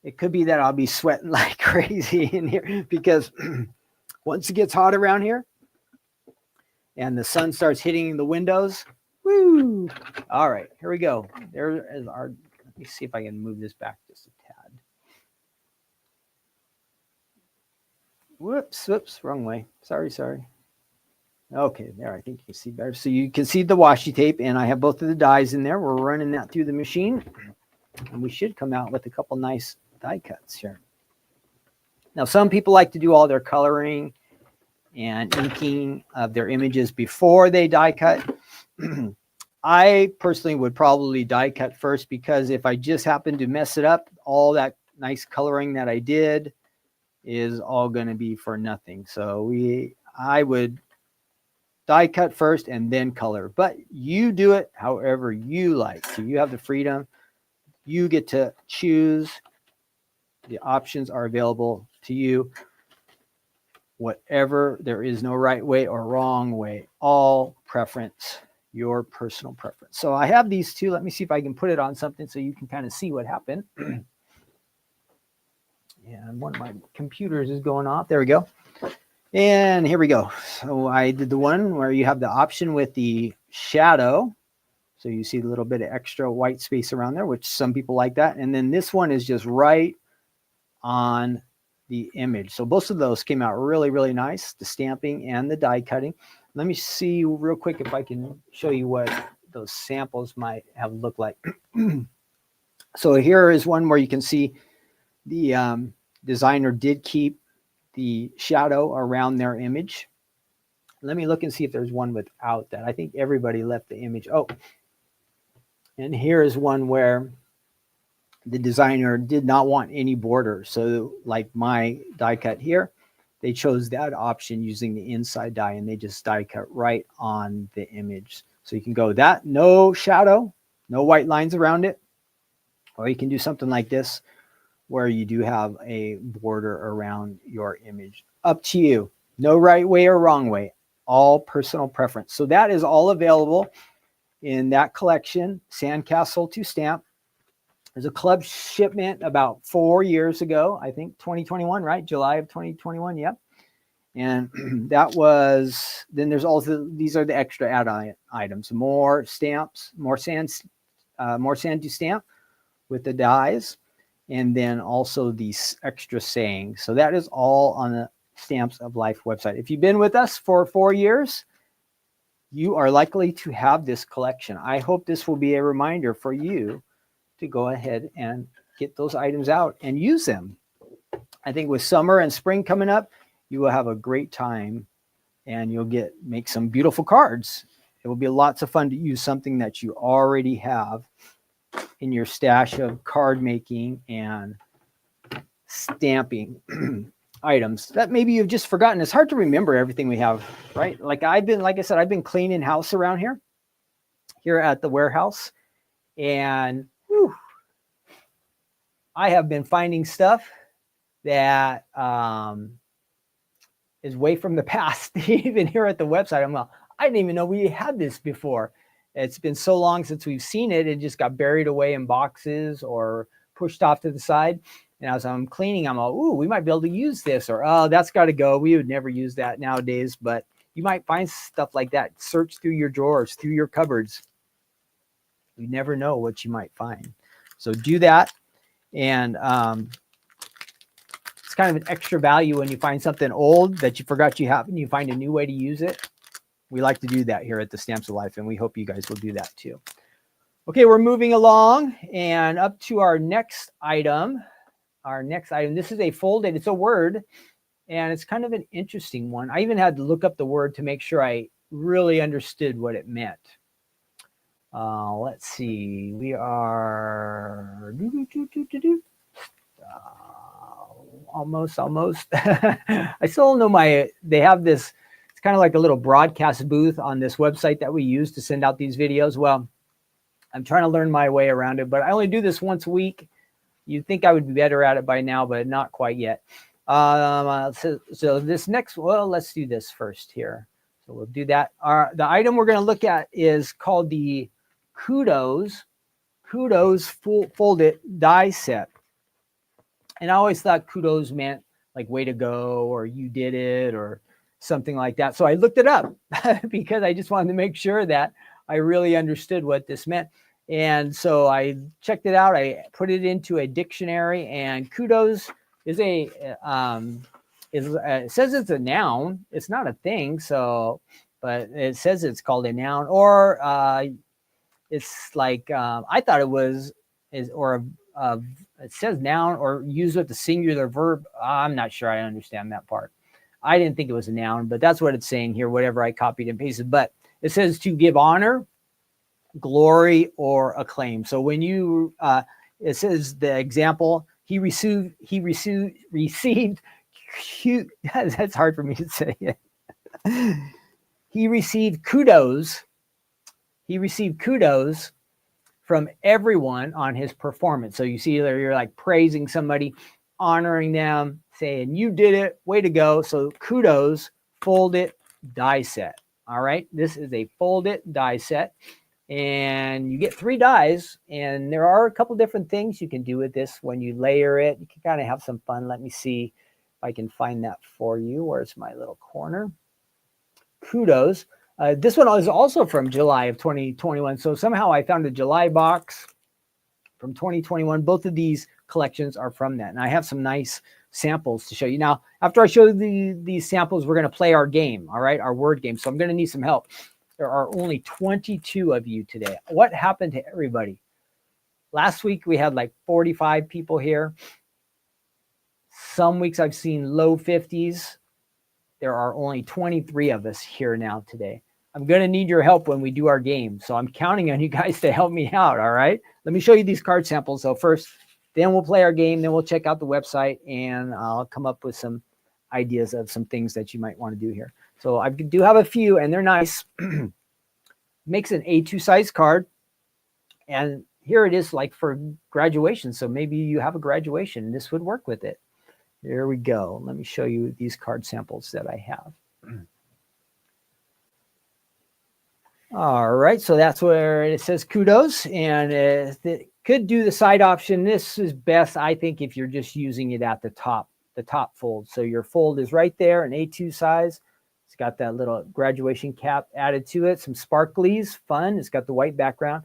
S1: it could be that I'll be sweating like crazy in here because once it gets hot around here and the sun starts hitting the windows, woo! All right, here we go. There is our, let me see if I can move this back just a tad. Whoops, wrong way. Sorry. Okay, there, I think you can see better. So you can see the washi tape, and I have both of the dies in there. We're running that through the machine, and we should come out with a couple nice die cuts here. Now, some people like to do all their coloring and inking of their images before they die cut. I personally would probably die cut first, because if I just happen to mess it up, all that nice coloring that I did is all going to be for nothing. So I would die cut first and then color, but you do it however you like. So you have the freedom. You get to choose. The options are available to you. Whatever, there is no right way or wrong way. All preference, your personal preference. So I have these two. Let me see if I can put it on something so you can kind of see what happened. And one of my computers is going off. There we go. And here we go. So I did the one where you have the option with the shadow. So you see a little bit of extra white space around there, which some people like that. And then this one is just right on the image. So both of those came out really, really nice, the stamping and the die cutting. Let me see real quick if I can show you what those samples might have looked like. So here is one where you can see the designer did keep the shadow around their image. Let me look and see if there's one without that. I think everybody left the image. Oh, and here is one where the designer did not want any border. So like my die cut here, they chose that option using the inside die, and they just die cut right on the image. So you can go that, no shadow, no white lines around it. Or you can do something like this, where you do have a border around your image. Up to you. No right way or wrong way. All personal preference. So that is all available in that collection, Sandcastle to Stamp. There's a club shipment about 4 years ago, I think 2021, right? July of 2021, yep. And that was, then there's also, these are the extra add-on items. More stamps, more sand to stamp with the dies. And then also these extra sayings. So that is all on the Stamps of Life website. If you've been with us for 4 years, you are likely to have this collection. I hope this will be a reminder for you to go ahead and get those items out and use them. I think with summer and spring coming up, you will have a great time, and you'll make some beautiful cards. It will be lots of fun to use something that you already have in your stash of card making and stamping items that maybe you've just forgotten. It's hard to remember everything we have, right? Like I said, I've been cleaning house around here at the warehouse, and whew, I have been finding stuff that is way from the past. Even here at the website, I'm like, I didn't even know we had this before. It's been so long since we've seen it. It just got buried away in boxes or pushed off to the side. And as I'm cleaning, I'm all, ooh, we might be able to use this, or, oh, that's got to go. We would never use that nowadays. But you might find stuff like that. Search through your drawers, through your cupboards. You never know what you might find. So do that. And it's kind of an extra value when you find something old that you forgot you have and you find a new way to use it. We like to do that here at the Stamps of Life, and we hope you guys will do that too. Okay, we're moving along and up to our next item. This is a folded, it's a word, and it's kind of an interesting one. I even had to look up the word to make sure I really understood what it meant. Let's see. We are almost. I still don't know they have this. It's kind of like a little broadcast booth on this website that we use to send out these videos. Well, I'm trying to learn my way around it, but I only do this once a week. You'd think I would be better at it by now, but not quite yet. So this next, well, let's do this first here. So we'll do that. The item we're going to look at is called the Kudos Kudos Fold It die set. And I always thought kudos meant like way to go, or you did it, or something like that. So I looked it up because I just wanted to make sure that I really understood what this meant. And so I checked it out. I put it into a dictionary, and kudos is it says it's a noun. It's not a thing. So, but it says it's called a noun, or it's like, I thought it was, it says noun or used with the singular verb. I'm not sure I understand that part. I didn't think it was a noun, but that's what it's saying here, whatever I copied and pasted. But it says to give honor, glory, or acclaim. So when you, it says the example, he received, that's hard for me to say it. He received kudos from everyone on his performance. So you see there, you're like praising somebody, honoring them, saying you did it, way to go. So kudos Fold It die set. All right, this is a Fold It die set, and you get 3 dies, and there are a couple different things you can do with this when you layer it. You can kind of have some fun. Let me see if I can find that for you. Where's my little corner? Kudos. This one is also from July of 2021. So somehow I found a July box from 2021. Both of these collections are from that. And I have some nice samples to show you. Now, after I show you these samples, we're going to play our game, all right, our word game. So I'm going to need some help. There are only 22 of you today. What happened to everybody? Last week, we had like 45 people here. Some weeks I've seen low 50s. There are only 23 of us here now today. I'm going to need your help when we do our game. So I'm counting on you guys to help me out, all right? Let me show you these card samples. So first, then we'll play our game. Then we'll check out the website, and I'll come up with some ideas of some things that you might want to do here. So I do have a few, and they're nice. Makes an A2 size card. And here it is like for graduation. So maybe you have a graduation. This would work with it. There we go. Let me show you these card samples that I have. All right, so that's where it says kudos, and it could do the side option. This is best, I think, if you're just using it at the top fold. So your fold is right there, an A2 size. It's got that little graduation cap added to it, some sparklies, fun. It's got the white background.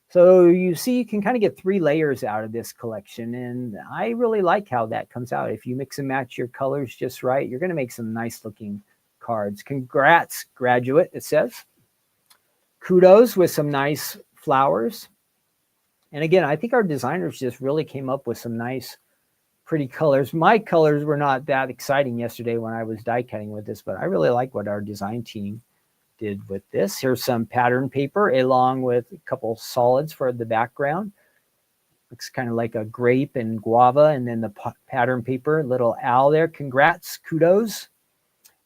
S1: So you see, you can kind of get 3 layers out of this collection, and I really like how that comes out. If you mix and match your colors just right, you're going to make some nice looking cards. Congrats, graduate, it says. Kudos with some nice flowers. And again, I think our designers just really came up with some nice, pretty colors. My colors were not that exciting yesterday when I was die cutting with this, but I really like what our design team did with this. Here's some pattern paper along with a couple solids for the background. Looks kind of like a grape and guava, and then the pattern paper, little owl there. Congrats, kudos.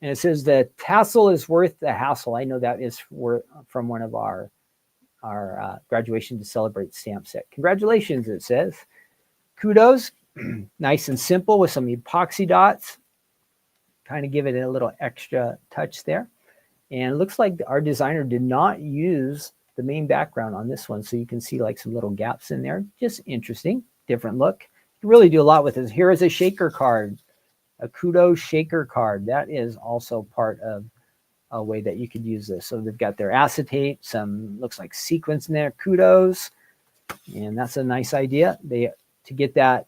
S1: And it says the tassel is worth the hassle. I know that is from one of our graduation to celebrate stamp set. Congratulations, it says. Kudos, nice and simple with some epoxy dots. Kind of give it a little extra touch there. And it looks like our designer did not use the main background on this one. So you can see like some little gaps in there. Just interesting, different look. You really do a lot with this. Here is a shaker card. A kudos shaker card. That is also part of a way that you could use this. So they've got their acetate, some looks like sequins in there, kudos, and that's a nice idea. To get that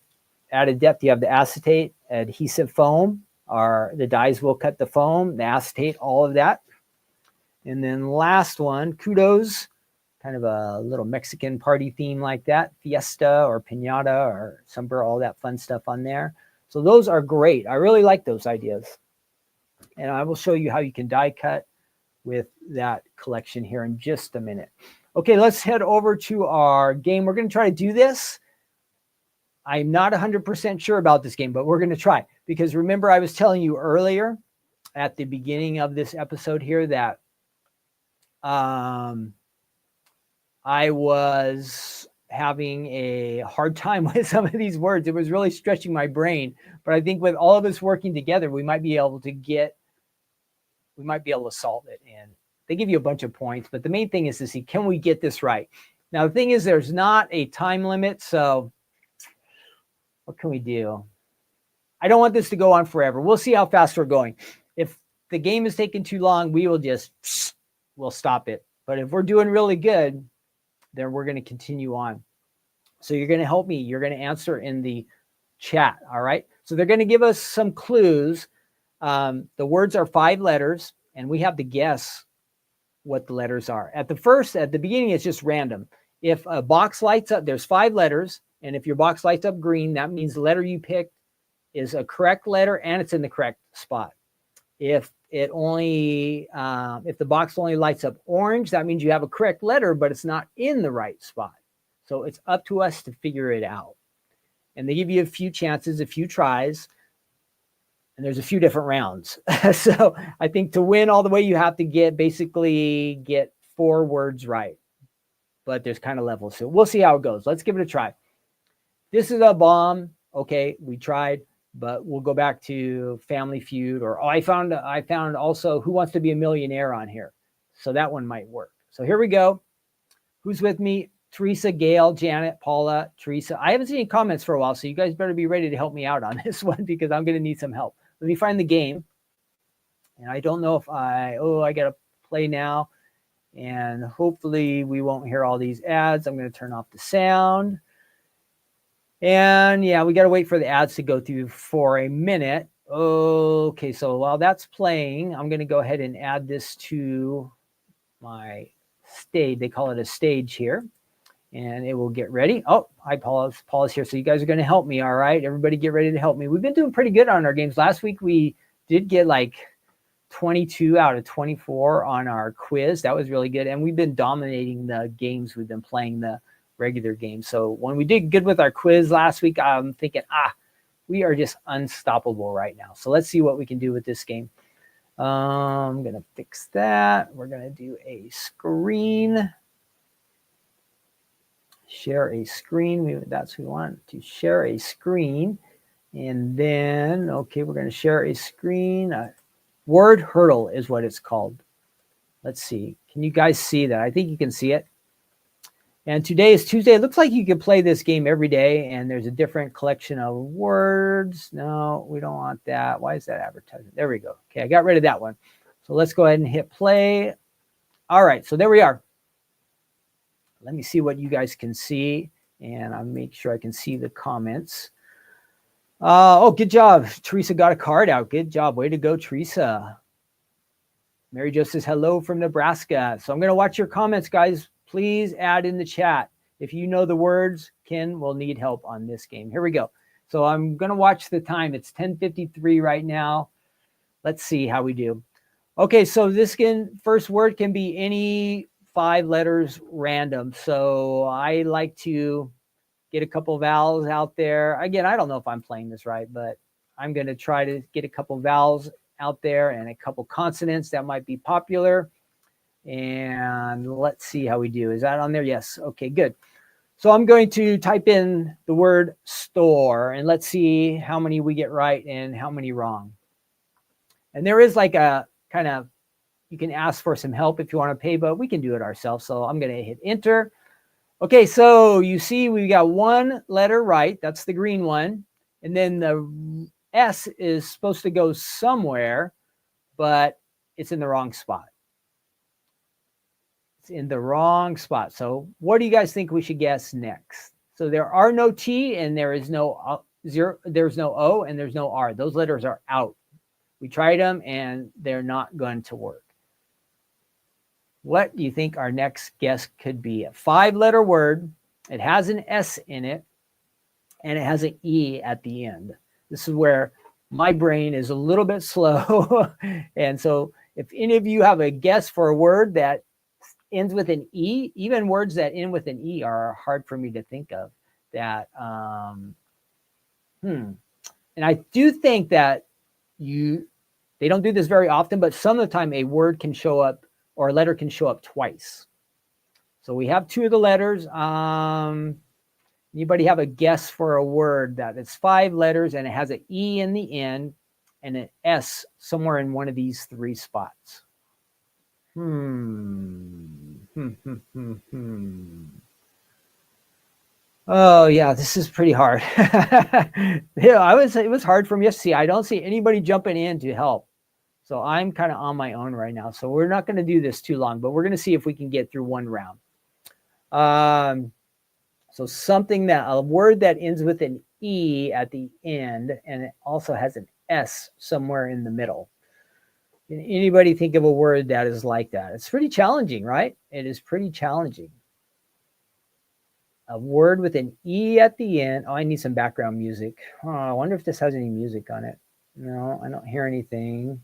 S1: added depth, you have the acetate, adhesive foam, or the dies will cut the foam, the acetate, all of that. And then last one, kudos, kind of a little Mexican party theme like that, fiesta or piñata or sombrero, all that fun stuff on there. So those are great. I really like those ideas. And I will show you how you can die cut with that collection here in just a minute. Okay, let's head over to our game. We're going to try to do this. I'm not 100% sure about this game, but we're going to try. Because remember, I was telling you earlier at the beginning of this episode here that I was having a hard time with some of these words. It was really stretching my brain. But I think with all of us working together, we might be able to solve it. And they give you a bunch of points. But the main thing is to see, can we get this right? Now, the thing is, there's not a time limit. So what can we do? I don't want this to go on forever. We'll see how fast we're going. If the game is taking too long, we'll stop it. But if we're doing really good, then we're going to continue on. So you're going to help me. You're going to answer in the chat. All right. So they're going to give us some clues. The words are 5 letters, and we have to guess what the letters are. At the beginning, it's just random. If a box lights up, there's 5 letters. And if your box lights up green, that means the letter you picked is a correct letter and it's in the correct spot. If the box only lights up orange, that means you have a correct letter, but it's not in the right spot. So it's up to us to figure it out. And they give you a few chances, a few tries, and there's a few different rounds. So I think to win all the way, you have to get 4 words right. But there's kind of levels. So we'll see how it goes. Let's give it a try. This is a bomb. Okay, we tried, but we'll go back to Family Feud, or I found also Who Wants to Be a Millionaire on here. So that one might work. So here we go. Who's with me? Teresa, Gail, Janet, Paula, Teresa. I haven't seen any comments for a while, so you guys better be ready to help me out on this one because I'm going to need some help. Let me find the game. And I don't know if I got to play now. And hopefully we won't hear all these ads. I'm going to turn off the sound. And yeah, we got to wait for the ads to go through for a minute. Okay, so while that's playing, I'm going to go ahead and add this to my stage. They call it a stage here. And it will get ready. Oh, hi, Paula's here. So you guys are going to help me, all right? Everybody get ready to help me. We've been doing pretty good on our games. Last week, we did get like 22 out of 24 on our quiz. That was really good. And we've been dominating the games. We've been playing the regular games. So when we did good with our quiz last week, I'm thinking, we are just unstoppable right now. So let's see what we can do with this game. I'm going to fix that. We're going to do a screen. Share a screen. That's what we want to share a screen. And then, okay, we're going to share a screen. Word hurdle is what it's called. Let's see. Can you guys see that? I think you can see it. And today is Tuesday. It looks like you can play this game every day, and there's a different collection of words. No, we don't want that. Why is that advertising? There we go. Okay, I got rid of that one. So let's go ahead and hit play. All right, so there we are. Let me see what you guys can see, and I'll make sure I can see the comments. Good job. Teresa got a card out. Good job. Way to go, Teresa. Mary Jo says hello from Nebraska. So I'm going to watch your comments, guys. Please add in the chat. If you know the words, Ken will need help on this game. Here we go. So I'm going to watch the time. It's 10:53 right now. Let's see how we do. Okay, so this first word can be any 5 letters random. So I like to get a couple vowels out there. Again, I don't know if I'm playing this right, but I'm going to try to get a couple vowels out there and a couple consonants that might be popular. And let's see how we do. Is that on there? Yes. Okay, good. So I'm going to type in the word store, and let's see how many we get right and how many wrong. And there is like a kind of, you can ask for some help if you want to pay, but we can do it ourselves. So I'm going to hit enter. Okay, so you see we got 1 letter right. That's the green one. And then the S is supposed to go somewhere, but it's in the wrong spot. It's in the wrong spot. So what do you guys think we should guess next? So there are no T, and there is no zero. There's no O, and there's no R. Those letters are out. We tried them, and they're not going to work. What do you think our next guess could be? A 5-letter word. It has an S in it, and it has an E at the end. This is where my brain is a little bit slow. And so if any of you have a guess for a word that ends with an E, even words that end with an E are hard for me to think of. That, And I do think that they don't do this very often, but some of the time a word can show up, or a letter can show up twice. So we have 2 of the letters. Anybody have a guess for a word that it's 5 letters and it has an E in the end and an S somewhere in one of these 3 spots? Oh yeah, this is pretty hard. Yeah, it was hard for me to see. I don't see anybody jumping in to help. So I'm kind of on my own right now. So we're not going to do this too long, but we're going to see if we can get through one round. So a word that ends with an E at the end, and it also has an S somewhere in the middle. Can anybody think of a word that is like that? It's pretty challenging, right? It is pretty challenging. A word with an E at the end. Oh, I need some background music. Oh, I wonder if this has any music on it. No, I don't hear anything.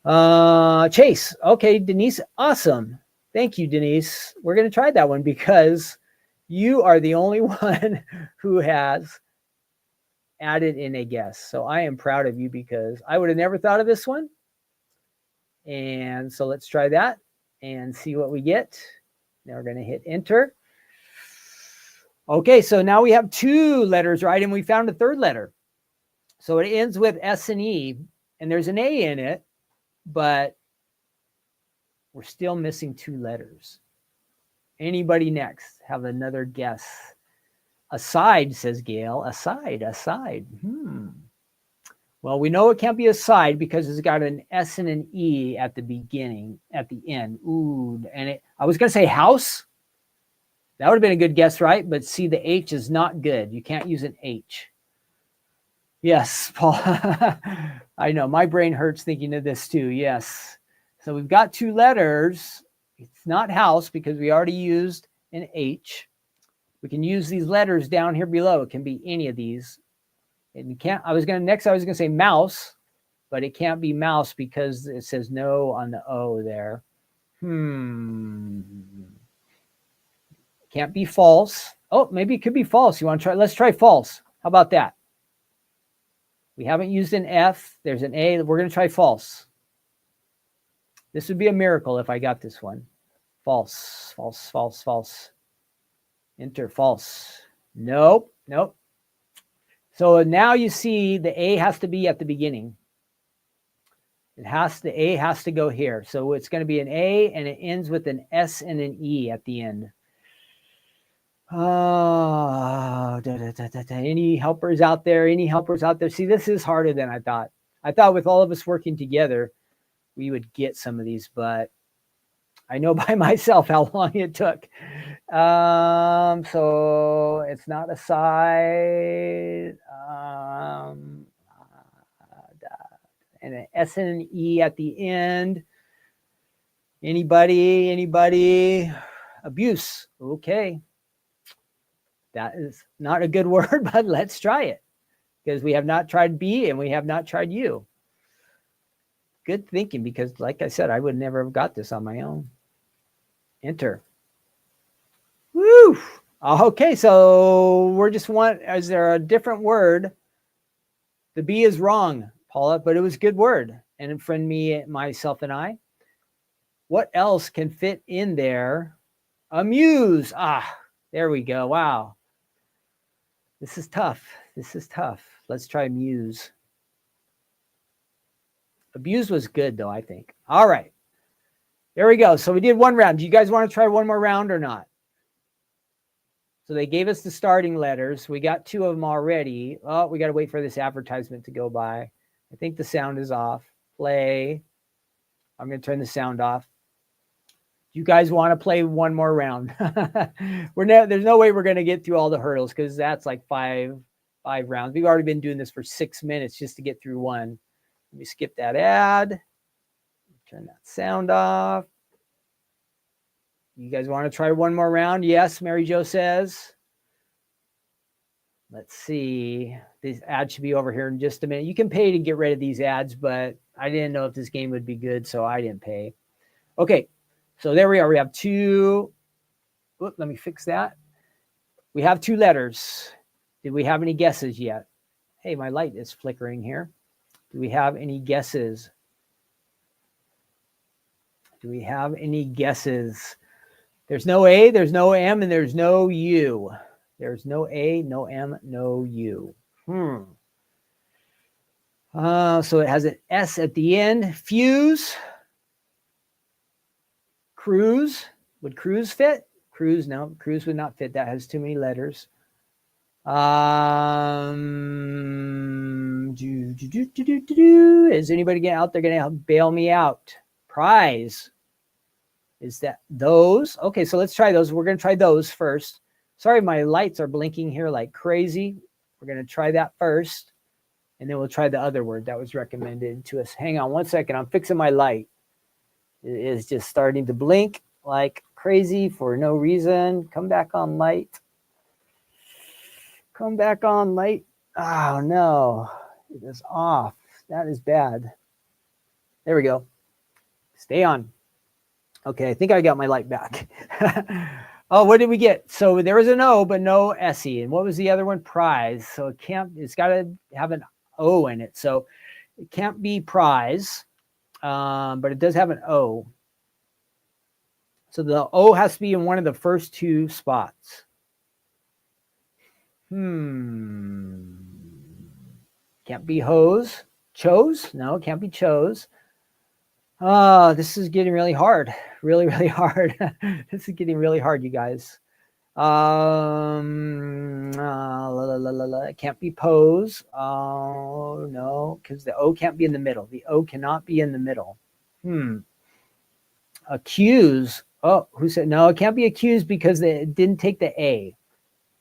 S1: Chase. Okay, Denise. Awesome. Thank you, Denise. We're going to try that one because you are the only one who has added in a guess. So I am proud of you because I would have never thought of this one. And so let's try that and see what we get. Now we're going to hit enter. Okay, so now we have 2 letters, right? And we found a third letter. So it ends with S and E, and there's an A in it, but we're still missing 2 letters. Anybody next have another guess? Aside, says Gail. Aside. Well, we know it can't be aside because it's got an S and an E at the beginning, at the end. Ooh, and I was going to say house. That would have been a good guess, right? But see, the H is not good. You can't use an H. Yes, Paul. I know. My brain hurts thinking of this too. Yes. So we've got 2 letters. It's not house because we already used an H. We can use these letters down here below. It can be any of these. And you can't, I was going to say mouse, but it can't be mouse because it says no on the O there. Can't be false. Oh, maybe it could be false. You want to try? Let's try false. How about that? We haven't used an F. There's an A. We're going to try false. This would be a miracle if I got this one. False. Enter false. Nope. So now you see the A has to be at the beginning. The A has to go here. So it's going to be an A and it ends with an S and an E at the end. Any helpers out there? See, this is harder than I thought. I thought with all of us working together, we would get some of these, but I know by myself how long it took. So it's not a side. And an S and an E at the end. Anybody? Abuse. Okay. That is not a good word, but let's try it because we have not tried B and we have not tried U. Good thinking because, like I said, I would never have got this on my own. Enter. Woo! Okay, so we're just is there a different word? The B is wrong, Paula, but it was a good word. And friend me, myself, and I. What else can fit in there? Amuse. There we go. Wow. This is tough. Let's try amuse. Abuse was good, though, I think. All right. There we go. So we did 1 round. Do you guys want to try one more round or not? So they gave us the starting letters. We got 2 of them already. Oh, we got to wait for this advertisement to go by. I think the sound is off. Play. I'm going to turn the sound off. You guys want to play one more round? There's no way we're going to get through all the hurdles because that's like five rounds. We've already been doing this for 6 minutes just to get through one. Let me skip that ad. Turn that sound off. You guys want to try one more round? Yes, Mary Jo says. Let's see. This ad should be over here in just a minute. You can pay to get rid of these ads, but I didn't know if this game would be good, so I didn't pay. Okay. So there we are. We have 2. Let me fix that. We have 2 letters. Did we have any guesses yet? Hey, my light is flickering here. Do we have any guesses? There's no A, there's no M, and there's no U. There's no A, no M, no U. So it has an S at the end. Fuse. Cruise. Would cruise fit? Cruise, no. Cruise would not fit. That has too many letters. Is anybody out there going to bail me out? Prize. Is that those? Okay, so let's try those. We're going to try those first. Sorry, my lights are blinking here like crazy. We're going to try that first, and then we'll try the other word that was recommended to us. Hang on one second. I'm fixing my light. It is just starting to blink like crazy for no reason. Come back on, light. Come back on, light. Oh, no. It is off. That is bad. There we go. Stay on. Okay, I think I got my light back. Oh, what did we get? So there was an O, but no SE. And what was the other one? Prize. So it's got to have an O in it. So it can't be prize, but it does have an O. So the O has to be in one of the first two spots. Can't be hose. Chose? No, it can't be chose. Oh, this is getting really hard. Really, really hard. This is getting really hard, you guys. It can't be pose. Oh, no, because the O can't be in the middle. The O cannot be in the middle. Accuse. Oh, who said no? It can't be accused because it didn't take the A.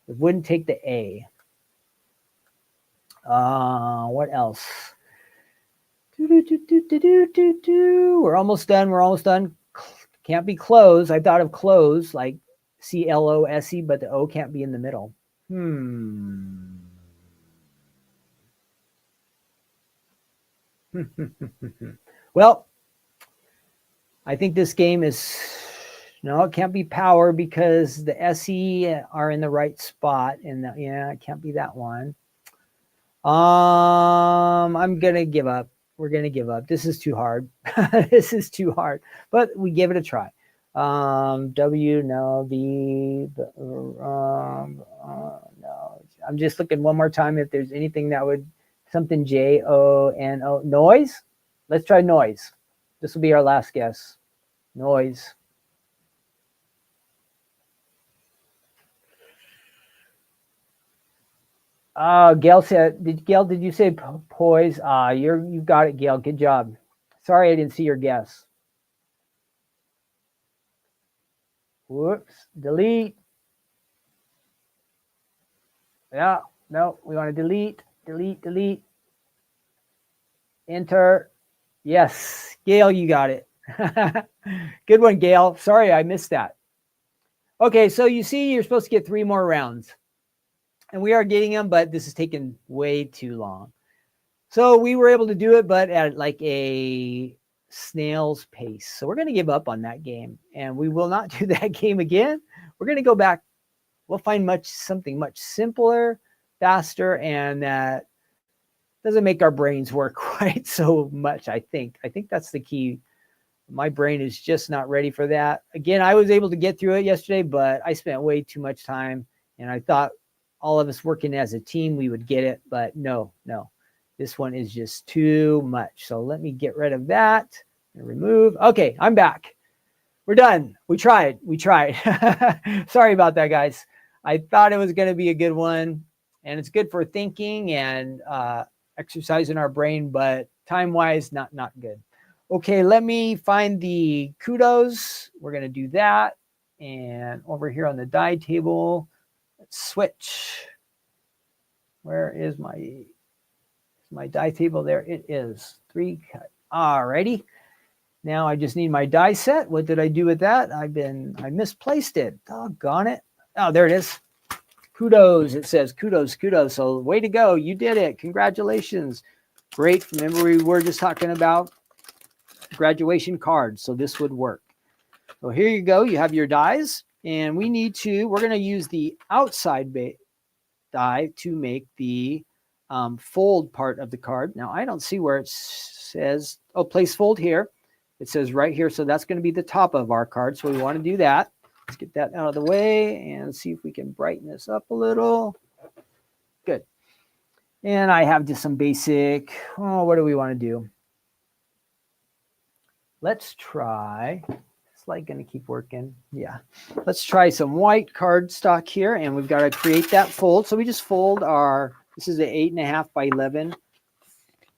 S1: It wouldn't take the A. What else? We're almost done. We're almost done. Can't be close. I thought of close, like CLOSE, but the O can't be in the middle. Well, I think this game is, no, it can't be power because the SE are in the right spot. And yeah, it can't be that one. I'm going to give up. We're going to give up. This is too hard. This is too hard, but we give it a try. W, no, V, no. I'm just looking one more time if there's anything that would, something JONO, noise. Let's try noise. This will be our last guess. Noise. Gail said, did you say poise? You got it, Gail. Good job. Sorry, I didn't see your guess. Whoops. Delete. Yeah. No, we want to delete. Enter. Yes. Gail, you got it. Good one, Gail. Sorry, I missed that. Okay, so you see you're supposed to get 3 more rounds. And we are getting them, but this is taking way too long. So we were able to do it, but at like a snail's pace. So we're going to give up on that game, and we will not do that game again. We're going to go back. We'll find something much simpler, faster, and that doesn't make our brains work quite so much, I think. I think that's the key. My brain is just not ready for that. Again, I was able to get through it yesterday, but I spent way too much time, and I thought all of us working as a team, we would get it, but no. This one is just too much. So let me get rid of that and remove. Okay, I'm back. We're done. We tried. Sorry about that, guys. I thought it was going to be a good one, and it's good for thinking and exercising our brain, but time-wise, not good. Okay, let me find the kudos. We're going to do that. And over here on the die table, let's switch. Where is my die table? There it is. 3 cut. Alrighty. Now I just need my die set. What did I do with that? I misplaced it. Doggone it. Oh, there it is. Kudos. It says kudos. So way to go. You did it. Congratulations. Great. Remember we were just talking about graduation cards. So this would work. So here you go. You have your dies, and we're going to use the outside die to make the fold part of the card. Now I don't see where it says, place fold here. It says right here. So that's going to be the top of our card. So we want to do that. Let's get that out of the way and see if we can brighten this up a little. Good. And I have just some basic, what do we want to do? Let's try light going to keep working? Yeah. Let's try some white cardstock here, and we've got to create that fold. So we just fold our, this is an 8.5 by 11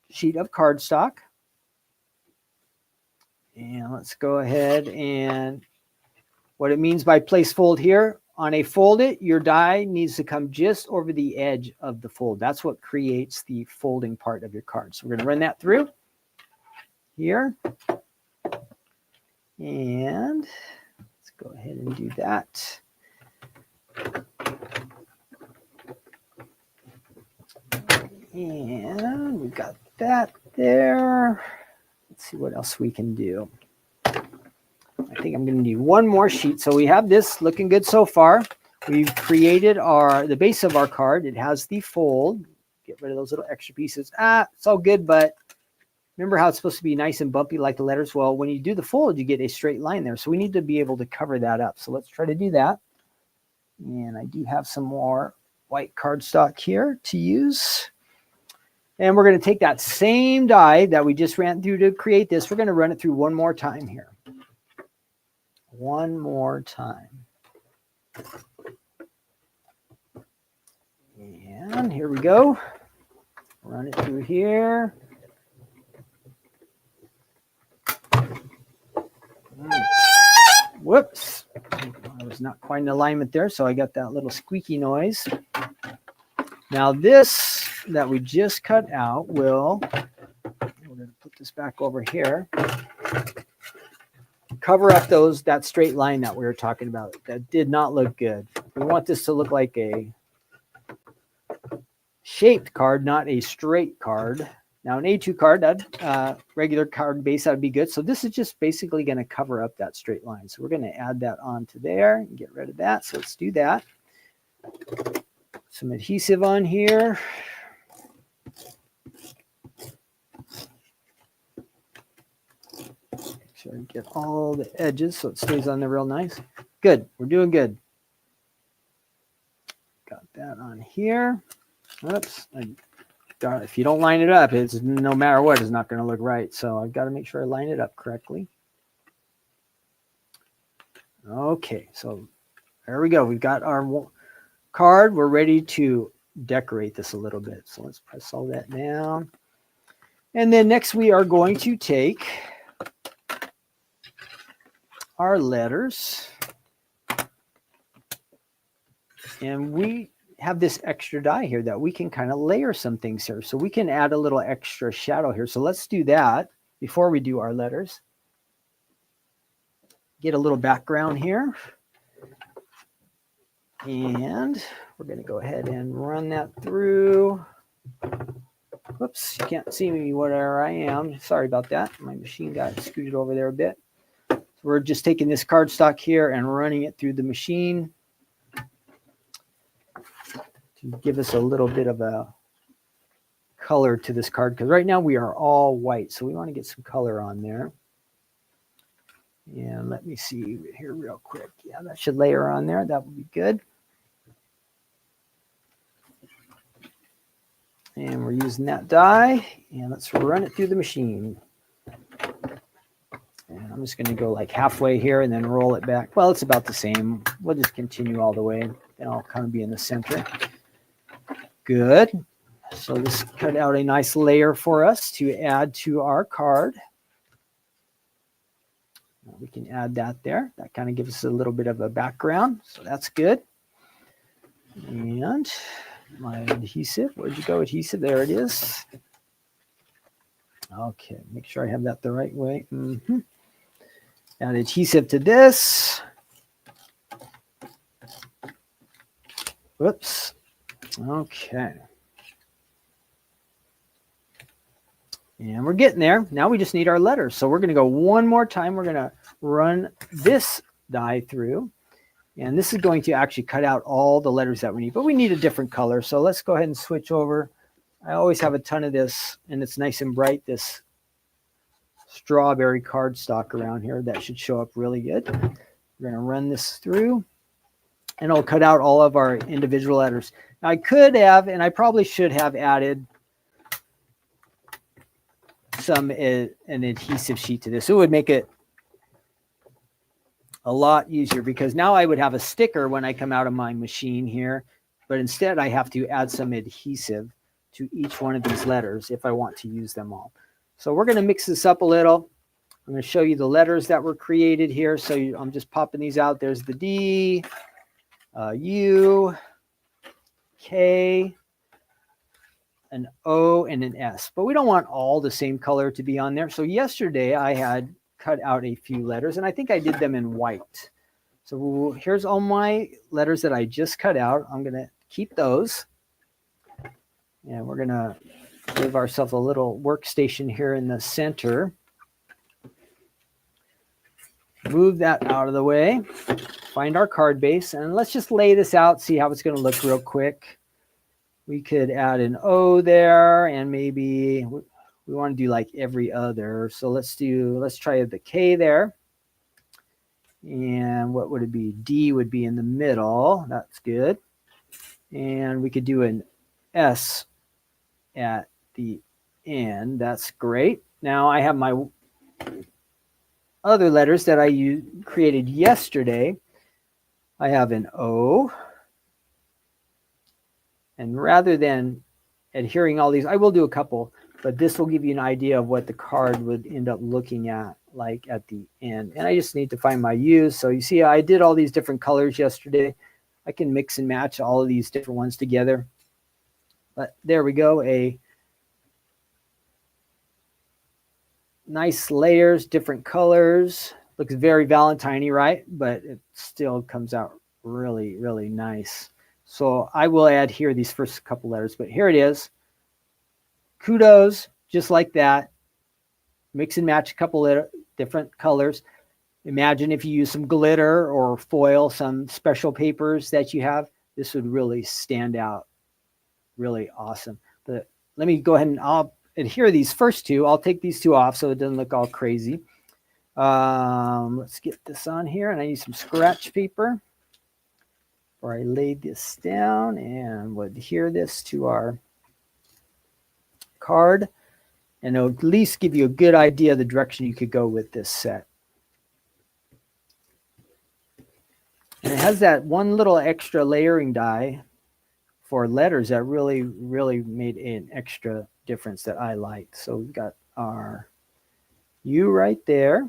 S1: sheet of cardstock. And let's go ahead, and what it means by place fold here, on a fold it, your die needs to come just over the edge of the fold. That's what creates the folding part of your card. So we're going to run that through here. And let's go ahead and do that. And we've got that there. Let's see what else we can do. I think I'm going to need one more sheet. So we have this looking good so far. We've created the base of our card. It has the fold. Get rid of those little extra pieces. It's all good, but remember how it's supposed to be nice and bumpy like the letters? Well, when you do the fold, you get a straight line there. So we need to be able to cover that up. So let's try to do that. And I do have some more white cardstock here to use. And we're going to take that same die that we just ran through to create this. We're going to run it through one more time here. One more time. And here we go. Run it through here. Whoops. I was not quite in alignment there, so I got that little squeaky noise. Now this that we just cut out will, we're going to put this back over here, cover up that straight line that we were talking about. That did not look good. We want this to look like a shaped card, not a straight card. Now an A2 card, that regular card base, that would be good. So this is just basically going to cover up that straight line. So we're going to add that onto there and get rid of that. So let's do that. Some adhesive on here. Make sure I get all the edges so it stays on there real nice. Good. We're doing good. Got that on here. Oops. If you don't line it up, it's no matter what, it's not going to look right. So I've got to make sure I line it up correctly. Okay, so there we go. We've got our card. We're ready to decorate this a little bit. So let's press all that down. And then next we are going to take our letters. And we have this extra die here that we can kind of layer some things here. So we can add a little extra shadow here. So let's do that before we do our letters. Get a little background here. And we're going to go ahead and run that through. Whoops, you can't see me where I am. Sorry about that. My machine got scooted over there a bit. So we're just taking this cardstock here and running it through the machine to give us a little bit of a color to this card, because right now we are all white, so we want to get some color on there. And let me see here real quick. Yeah, that should layer on there. That would be good. And we're using that die, and let's run it through the machine. And I'm just going to go like halfway here and then roll it back. Well, it's about the same. We'll just continue all the way, and I'll kind of be in the center. Good. So this cut out a nice layer for us to add to our card. We can add that there. That kind of gives us a little bit of a background, so that's good. And my adhesive, where'd you go, adhesive? There it is. Okay, make sure I have that the right way. Add adhesive to this. Whoops. Okay. And we're getting there. Now we just need our letters. So we're going to go one more time. We're going to run this die through. And this is going to actually cut out all the letters that we need. But we need a different color. So let's go ahead and switch over. I always have a ton of this, and it's nice and bright, this strawberry cardstock around here. That should show up really good. We're going to run this through, and it'll cut out all of our individual letters. Now, I could have, and I probably should have added an adhesive sheet to this. It would make it a lot easier, because now I would have a sticker when I come out of my machine here, but instead I have to add some adhesive to each one of these letters if I want to use them all. So we're going to mix this up a little. I'm going to show you the letters that were created here. So I'm just popping these out. There's the D, U, K, an O, and an S. But we don't want all the same color to be on there. So yesterday I had cut out a few letters, and I think I did them in white. So here's all my letters that I just cut out. I'm going to keep those. And we're going to give ourselves a little workstation here in the center. Move that out of the way. Find our card base. And let's just lay this out, see how it's going to look real quick. We could add an O there, and maybe we want to do like every other. So let's try the K there. And what would it be? D would be in the middle. That's good. And we could do an S at the end. That's great. Now I have my other letters that I created yesterday. I have an O. And rather than adhering all these, I will do a couple, but this will give you an idea of what the card would end up looking at, like at the end. And I just need to find my U's. So you see, I did all these different colors yesterday. I can mix and match all of these different ones together. But there we go. A nice layers, different colors. Looks very Valentine-y, right? But it still comes out really, really nice. So I will add here these first couple letters, but here it is. Kudos, just like that. Mix and match a couple of different colors. Imagine if you use some glitter or foil, some special papers that you have, this would really stand out. Really awesome. But let me go ahead and I'll adhere these first two. I'll take these two off so it doesn't look all crazy. Let's get this on here, and I need some scratch paper. Or I laid this down and would adhere this to our card, and it'll at least give you a good idea of the direction you could go with this set. And it has that one little extra layering die for letters that really, really made an extra difference that I liked. So we've got our U right there.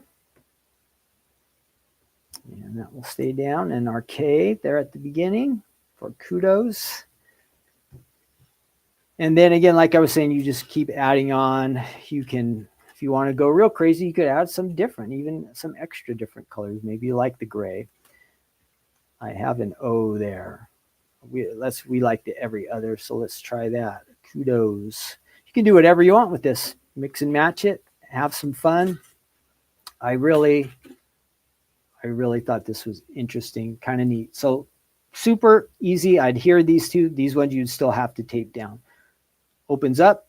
S1: And that will stay down. And our K there at the beginning for kudos. And then again, like I was saying, you just keep adding on. You can, if you want to go real crazy, you could add some different, even some extra different colors. Maybe you like the gray. I have an O there. We like the every other, so let's try that. Kudos. You can do whatever you want with this. Mix and match it. Have some fun. I really thought this was interesting, kind of neat. So super easy. I'd adhere these two. These ones you'd still have to tape down. Opens up.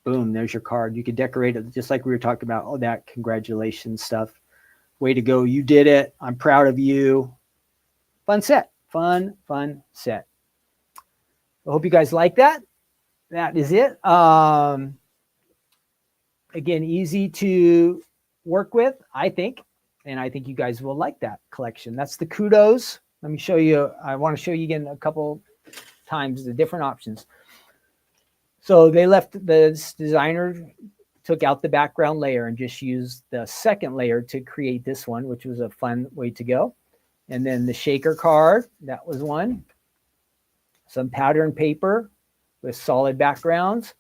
S1: Boom, there's your card. You could decorate it just like we were talking about. All that congratulations stuff. Way to go. You did it. I'm proud of you. Fun set. Fun set. I hope you guys like that. That is it. Again, easy to work with, I think. And I think you guys will like that collection. That's the Kudos. Let me show you. I want to show you again a couple times the different options. So they left, the designer took out the background layer and just used the second layer to create this one, which was a fun way to go. And then the shaker card, that was one. Some pattern paper with solid backgrounds.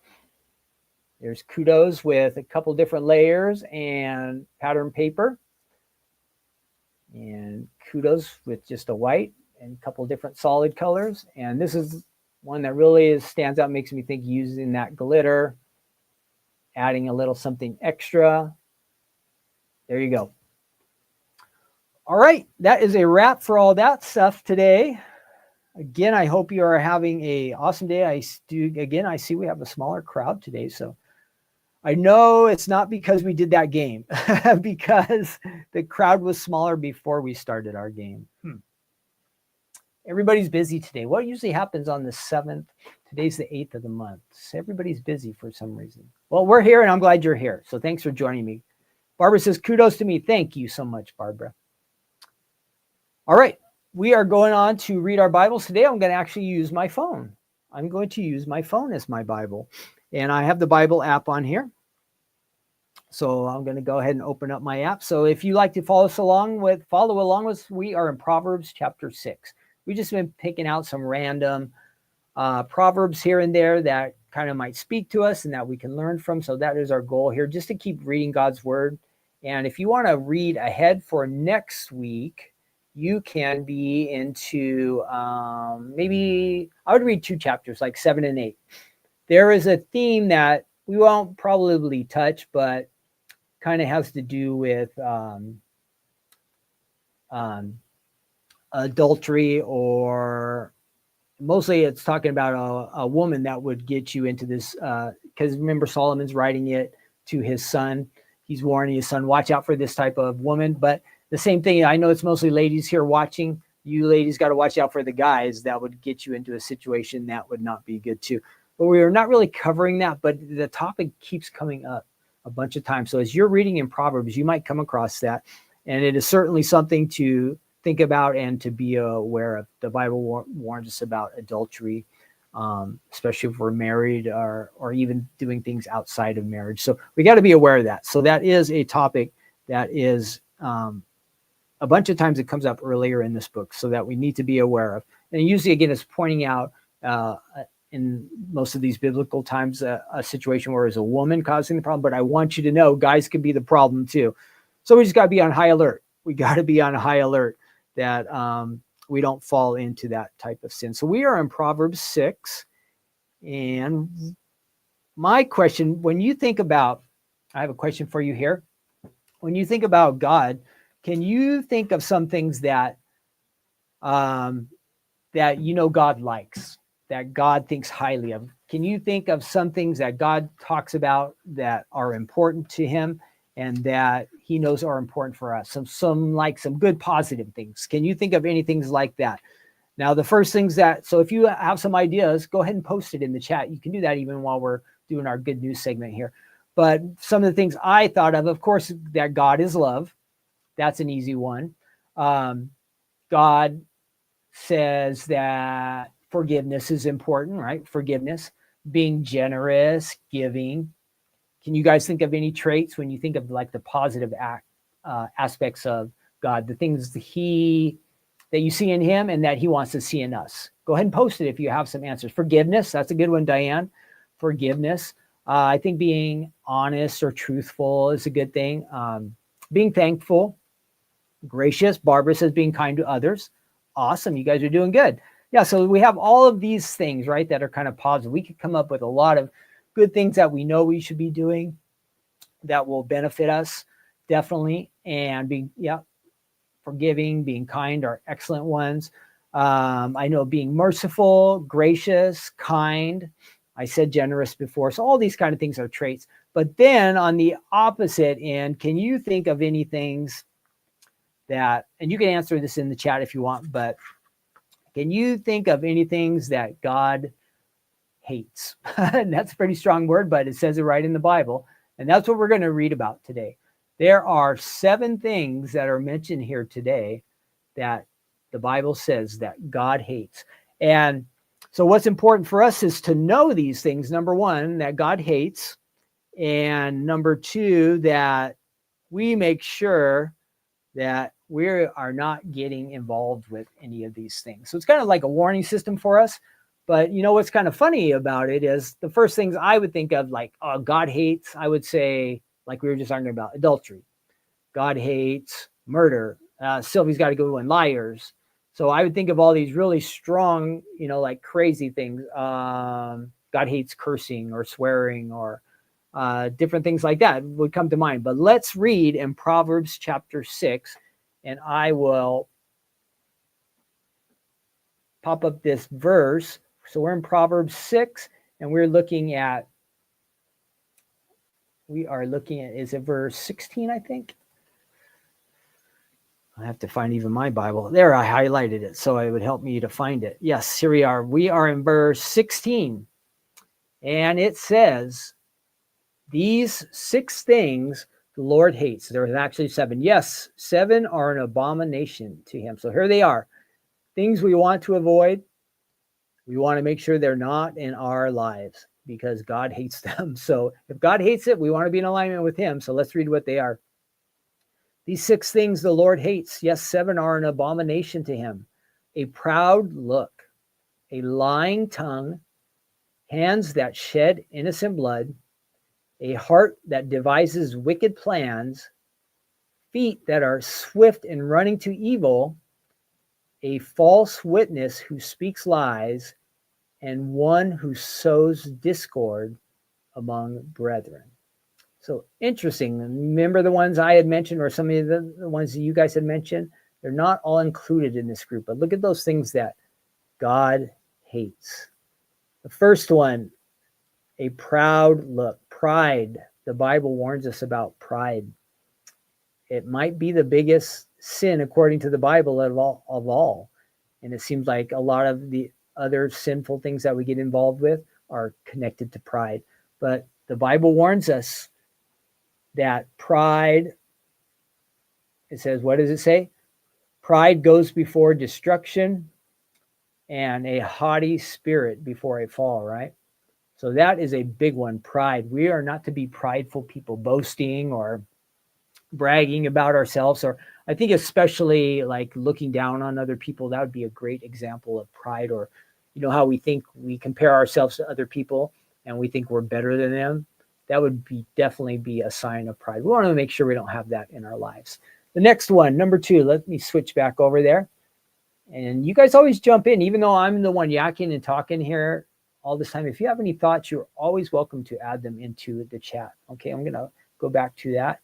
S1: There's Kudos with a couple different layers and pattern paper. And Kudos with just a white and a couple different solid colors. And this is one that really stands out, makes me think using that glitter, adding a little something extra. There you go. All right, that is a wrap for all that stuff today. Again, I hope you are having an awesome day. I see we have a smaller crowd today, so I know it's not because we did that game, because the crowd was smaller before we started our game. Everybody's busy today. What usually happens on the 7th? Today's the 8th of the month. So everybody's busy for some reason. Well, we're here, and I'm glad you're here. So thanks for joining me. Barbara says, kudos to me. Thank you so much, Barbara. All right, we are going on to read our Bibles today. I'm going to actually use my phone. I'm going to use my phone as my Bible. And I have the Bible app on here. So I'm going to go ahead and open up my app. So if you like to follow along with, we are in Proverbs chapter 6. We've just been picking out some random Proverbs here and there that kind of might speak to us and that we can learn from. So that is our goal here, just to keep reading God's word. And if you want to read ahead for next week, you can be into maybe I would read 2 chapters, like 7 and 8. There is a theme that we won't probably touch, but kind of has to do with adultery, or mostly it's talking about a woman that would get you into this, because remember, Solomon's writing it to his son. He's warning his son, watch out for this type of woman. But the same thing, I know it's mostly ladies here watching. You ladies got to watch out for the guys that would get you into a situation that would not be good too. But we are not really covering that, but the topic keeps coming up a bunch of times. So as you're reading in Proverbs, you might come across that. And it is certainly something to think about and to be aware of. The Bible warns us about adultery, especially if we're married or even doing things outside of marriage. So we got to be aware of that. So that is a topic that is a bunch of times it comes up earlier in this book, so that we need to be aware of. And usually, again, it's pointing out in most of these biblical times a situation where it's a woman causing the problem. But I want you to know, guys can be the problem too. So we just got to be on high alert. We got to be on high alert that we don't fall into that type of sin. So we are in Proverbs 6. And my question, when you think about, I have a question for you here. When you think about God, can you think of some things that that God likes, that God thinks highly of? Can you think of some things that God talks about that are important to him and that he knows are important for us? Some good positive things. Can you think of any things like that? Now, the first things so if you have some ideas, go ahead and post it in the chat. You can do that even while we're doing our good news segment here. But some of the things I thought of course, that God is love. That's an easy one. God says that forgiveness is important, right? Forgiveness, being generous, giving. Can you guys think of any traits when you think of like the positive aspects of God, the things that you see in him and that he wants to see in us? Go ahead and post it if you have some answers. Forgiveness, that's a good one, Diane. Forgiveness. I think being honest or truthful is a good thing. Being thankful, gracious. Barbara says being kind to others. Awesome. You guys are doing good. Yeah. So we have all of these things, right, that are kind of positive. We could come up with a lot of good things that we know we should be doing that will benefit us, definitely. And being, forgiving, being kind are excellent ones. I know being merciful, gracious, kind. I said generous before. So all these kind of things are traits. But then on the opposite end, can you think of any things that, and you can answer this in the chat if you want, but can you think of any things that God hates? That's a pretty strong word, but it says it right in the Bible. And that's what we're going to read about today. There are 7 things that are mentioned here today that the Bible says that God hates. And so what's important for us is to know these things. Number 1, that God hates. And number 2, that we make sure that we are not getting involved with any of these things. So it's kind of like a warning system for us. But what's kind of funny about it is the first things I would think of, like, oh, God hates, I would say, like we were just talking about, adultery. God hates murder. Sylvie's got to go in liars. So I would think of all these really strong, like crazy things. God hates cursing or swearing or different things like that would come to mind. But let's read in Proverbs chapter 6, and I will pop up this verse. So we're in Proverbs 6, and we are looking at, is it verse 16, I think? I have to find even my Bible. There, I highlighted it, so it would help me to find it. Yes, here we are. We are in verse 16, and it says, these 6 things the Lord hates. There's actually 7. Yes, 7 are an abomination to him. So here they are. Things we want to avoid. We want to make sure they're not in our lives because God hates them. So if God hates it, we want to be in alignment with him. So let's read what they are. These 6 things the Lord hates. Yes, 7 are an abomination to him. A proud look, a lying tongue, hands that shed innocent blood, a heart that devises wicked plans, feet that are swift in running to evil, a false witness who speaks lies, and one who sows discord among brethren. So interesting. Remember the ones I had mentioned, or some of the ones that you guys had mentioned? They're not all included in this group, but look at those things that God hates. The first one, a proud look, pride. The Bible warns us about pride. It might be the biggest sin according to the Bible of all. And it seems like a lot of the other sinful things that we get involved with are connected to pride. But the Bible warns us that pride, it says, what does it say? Pride goes before destruction and a haughty spirit before a fall, right? So that is a big one, pride. We are not to be prideful people, boasting or bragging about ourselves, or I think especially like looking down on other people. That would be a great example of pride. Or how we think we compare ourselves to other people and we think we're better than them. That would definitely be a sign of pride. We want to make sure we don't have that in our lives. The next one, number 2, let me switch back over there. And you guys always jump in, even though I'm the one yakking and talking here all this time. If you have any thoughts, you're always welcome to add them into the chat. Okay, I'm going to go back to that.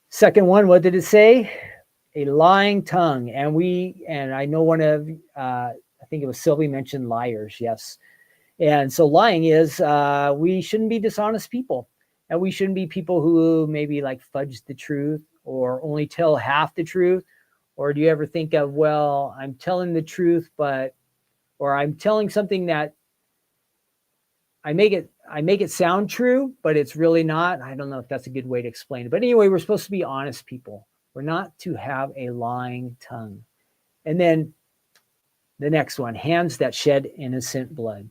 S1: Second one, what did it say? A lying tongue. And I know one of, I think it was Sylvie mentioned liars. Yes. And so lying is, we shouldn't be dishonest people. And we shouldn't be people who maybe like fudge the truth or only tell half the truth. Or do you ever think of, well, I'm telling the truth, or I'm telling something that I make it sound true, but it's really not. I don't know if that's a good way to explain it. But anyway, we're supposed to be honest people. We're not to have a lying tongue. And then the next one, hands that shed innocent blood.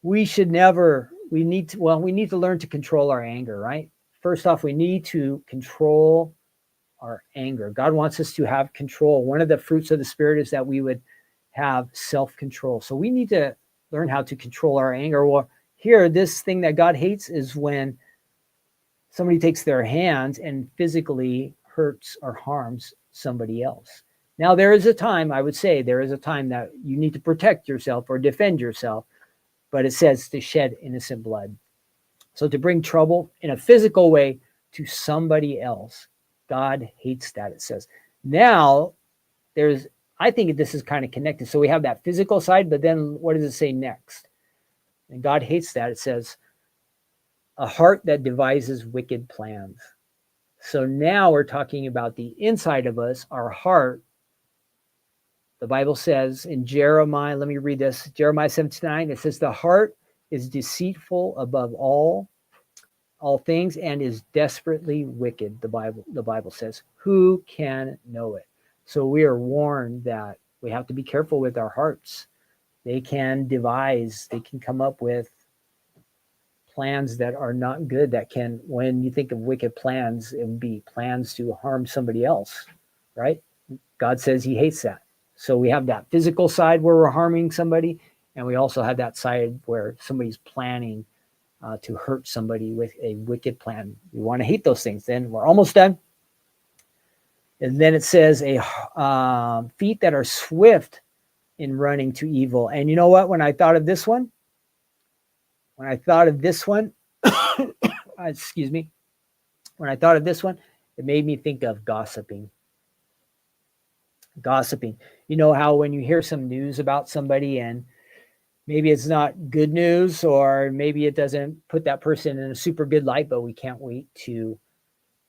S1: We need to learn to control our anger, right? First off, we need to control our anger. God wants us to have control. One of the fruits of the Spirit is that we would have self-control. So we need to learn how to control our anger. Well, here, this thing that God hates is when somebody takes their hands and physically hurts or harms somebody else. Now, there is a time that you need to protect yourself or defend yourself, but it says to shed innocent blood. So to bring trouble in a physical way to somebody else, God hates that, it says. Now, I think this is kind of connected. So we have that physical side, but then what does it say next? And God hates that. It says, a heart that devises wicked plans. So now we're talking about the inside of us, our heart. The Bible says in Jeremiah, let me read this, Jeremiah 17:9, it says, the heart is deceitful above all things and is desperately wicked, the Bible says. Who can know it? So we are warned that we have to be careful with our hearts. They can come up with plans that are not good, when you think of wicked plans, it would be plans to harm somebody else, right? God says he hates that. So we have that physical side where we're harming somebody, and we also have that side where somebody's planning to hurt somebody with a wicked plan. We want to hate those things. Then we're almost done. And then it says feet that are swift in running to evil. And you know what? When I thought of this one, excuse me. When I thought of this one, it made me think of gossiping. Gossiping. You know how when you hear some news about somebody and maybe it's not good news, or maybe it doesn't put that person in a super good light, but we can't wait to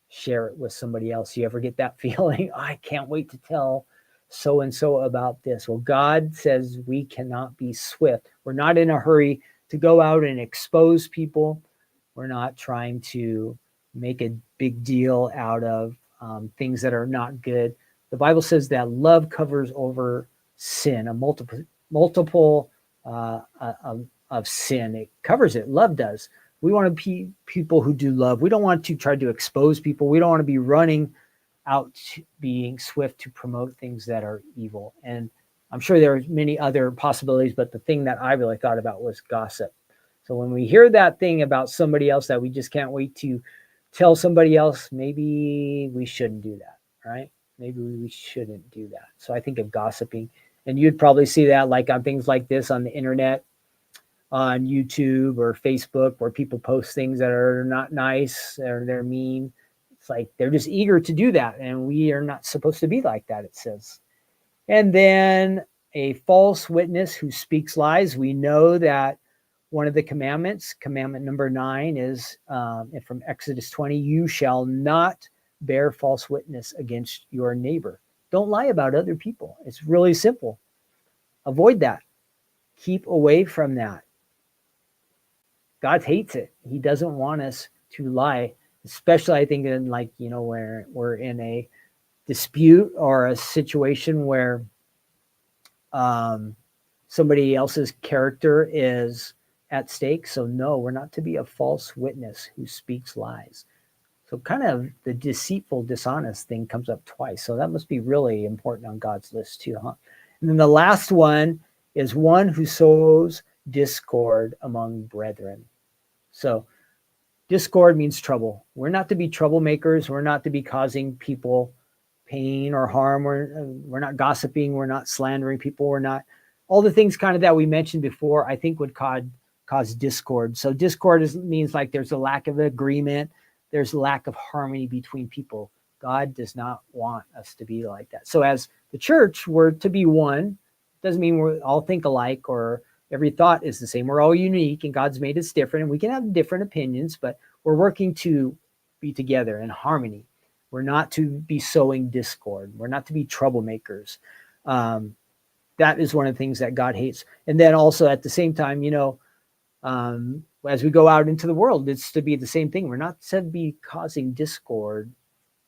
S1: share it with somebody else. You ever get that feeling? I can't wait to tell so-and-so about this. Well, God says we cannot be swift. We're not in a hurry to go out and expose people. We're not trying to make a big deal out of things that are not good. The Bible says that love covers over sin, a multiple of sin. It covers it. Love does. We want to be people who do love. We don't want to try to expose people. We don't want to be running out being swift to promote things that are evil. And I'm sure there are many other possibilities, but the thing that I really thought about was gossip. So when we hear that thing about somebody else that we just can't wait to tell somebody else, maybe we shouldn't do that, right? Maybe we shouldn't do that. So I think of gossiping, and you'd probably see that like on things like this on the internet, on YouTube or Facebook, where people post things that are not nice or they're mean. It's like they're just eager to do that, and we are not supposed to be like that, it says. And then a false witness who speaks lies. We know that one of the commandments, commandment number 9, is from Exodus 20, you shall not bear false witness against your neighbor. Don't lie about other people. It's really simple. Avoid that. Keep away from that. God hates it. He doesn't want us to lie, especially I think in where we're in a dispute or a situation where somebody else's character is at stake. So no, we're not to be a false witness who speaks lies. So kind of the deceitful, dishonest thing comes up twice. So that must be really important on God's list too, huh? And then the last one is one who sows discord among brethren. So discord means trouble. We're not to be troublemakers. We're not to be causing people pain or harm. We're not gossiping. We're not slandering people. We're not all the things kind of that we mentioned before, I think would cause discord. So discord means like there's a lack of agreement. There's a lack of harmony between people. God does not want us to be like that. So as the church, we're to be one. Doesn't mean we all think alike or every thought is the same. We're all unique and God's made us different, and we can have different opinions, but we're working to be together in harmony. We're not to be sowing discord. We're not to be troublemakers. That is one of the things that God hates. And then also at the same time, as we go out into the world, it's to be the same thing. We're not to be causing discord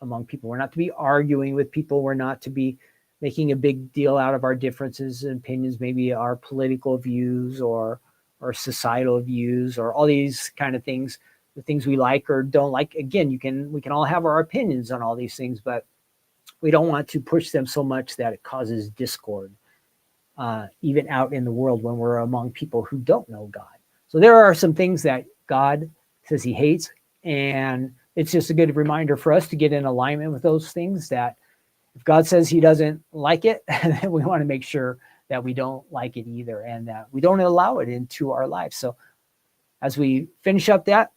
S1: among people. We're not to be arguing with people. We're not to be making a big deal out of our differences and opinions, maybe our political views or societal views or all these kind of things, the things we like or don't like. Again, we can all have our opinions on all these things, but we don't want to push them so much that it causes discord, even out in the world when we're among people who don't know God. So there are some things that God says he hates, and it's just a good reminder for us to get in alignment with those things, that if God says he doesn't like it, then we want to make sure that we don't like it either and that we don't allow it into our lives. So as we finish up that,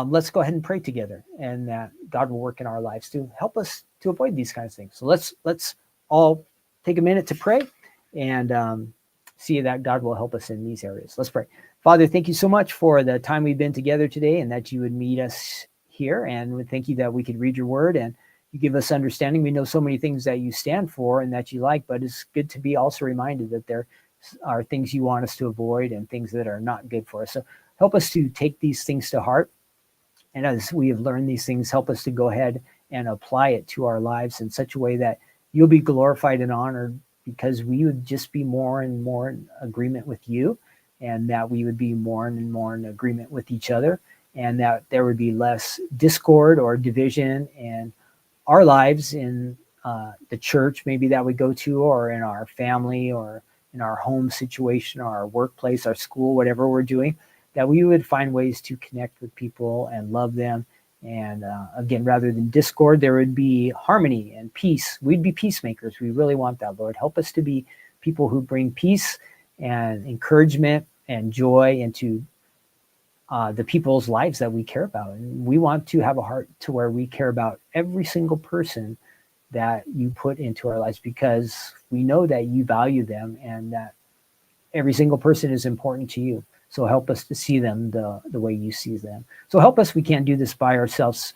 S1: let's go ahead and pray together, and that God will work in our lives to help us to avoid these kinds of things. So let's all take a minute to pray and see that God will help us in these areas. Let's pray. Father, thank you so much for the time we've been together today, and that you would meet us here. And we thank you that we could read your word and you give us understanding. We know so many things that you stand for and that you like, but it's good to be also reminded that there are things you want us to avoid and things that are not good for us. So help us to take these things to heart. And as we have learned these things, help us to go ahead and apply it to our lives in such a way that you'll be glorified and honored, because we would just be more and more in agreement with you, and that we would be more and more in agreement with each other, and that there would be less discord or division in our lives, in the church maybe that we go to, or in our family, or in our home situation, or our workplace, our school, whatever we're doing, that we would find ways to connect with people and love them. And again, rather than discord, there would be harmony and peace. We'd be peacemakers. We really want that, Lord. Help us to be people who bring peace and encouragement and joy into the people's lives that we care about. And we want to have a heart to where we care about every single person that you put into our lives, because we know that you value them and that every single person is important to you. So help us to see them the way you see them. So help us. We can't do this by ourselves.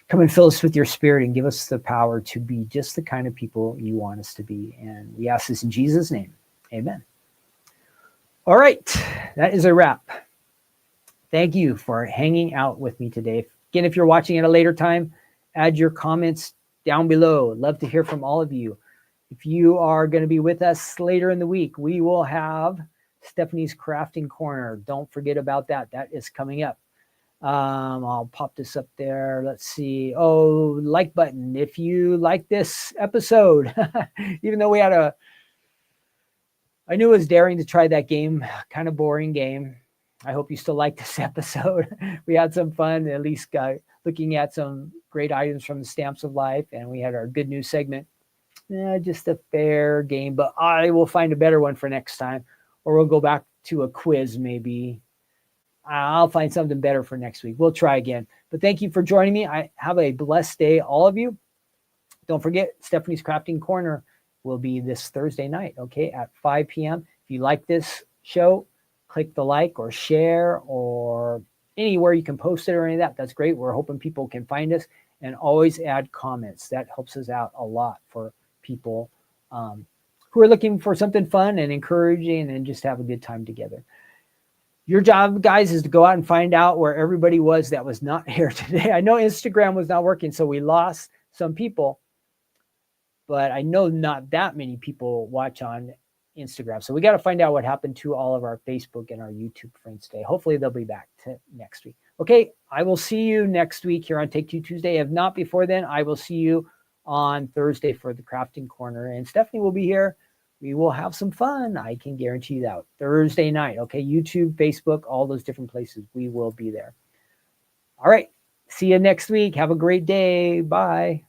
S1: Come and fill us with your spirit and give us the power to be just the kind of people you want us to be. And we ask this in Jesus' name. Amen. All right. That is a wrap. Thank you for hanging out with me today. Again, if you're watching at a later time, add your comments down below. Love to hear from all of you. If you are going to be with us later in the week, we will have Stephanie's Crafting Corner. Don't forget about that. That is coming up. I'll pop this up there. Let's see. Oh, like button. If you like this episode, even though I knew it was daring to try that game, kind of boring game. I hope you still like this episode. We had some fun, at least looking at some great items from the Stamps of Life, and we had our good news segment. Just a fair game, but I will find a better one for next time, or we'll go back to a quiz maybe. I'll find something better for next week. We'll try again. But thank you for joining me. I have a blessed day, all of you. Don't forget, Stephanie's Crafting Corner will be this Thursday night, okay, at 5 p.m. If you like this show, click the like or share or anywhere you can post it or any of that. That's great. We're hoping people can find us, and always add comments. That helps us out a lot for people who are looking for something fun and encouraging and just have a good time together. Your job, guys, is to go out and find out where everybody was that was not here today. I know Instagram was not working, so we lost some people, but I know not that many people watch on Instagram. So we got to find out what happened to all of our Facebook and our YouTube friends today. Hopefully they'll be back next week. Okay, I will see you next week here on Take Two Tuesday. If not before then, I will see you on Thursday for the Crafting Corner. And Stephanie will be here. We will have some fun. I can guarantee you that. Thursday night, okay? YouTube, Facebook, all those different places. We will be there. All right. See you next week. Have a great day. Bye.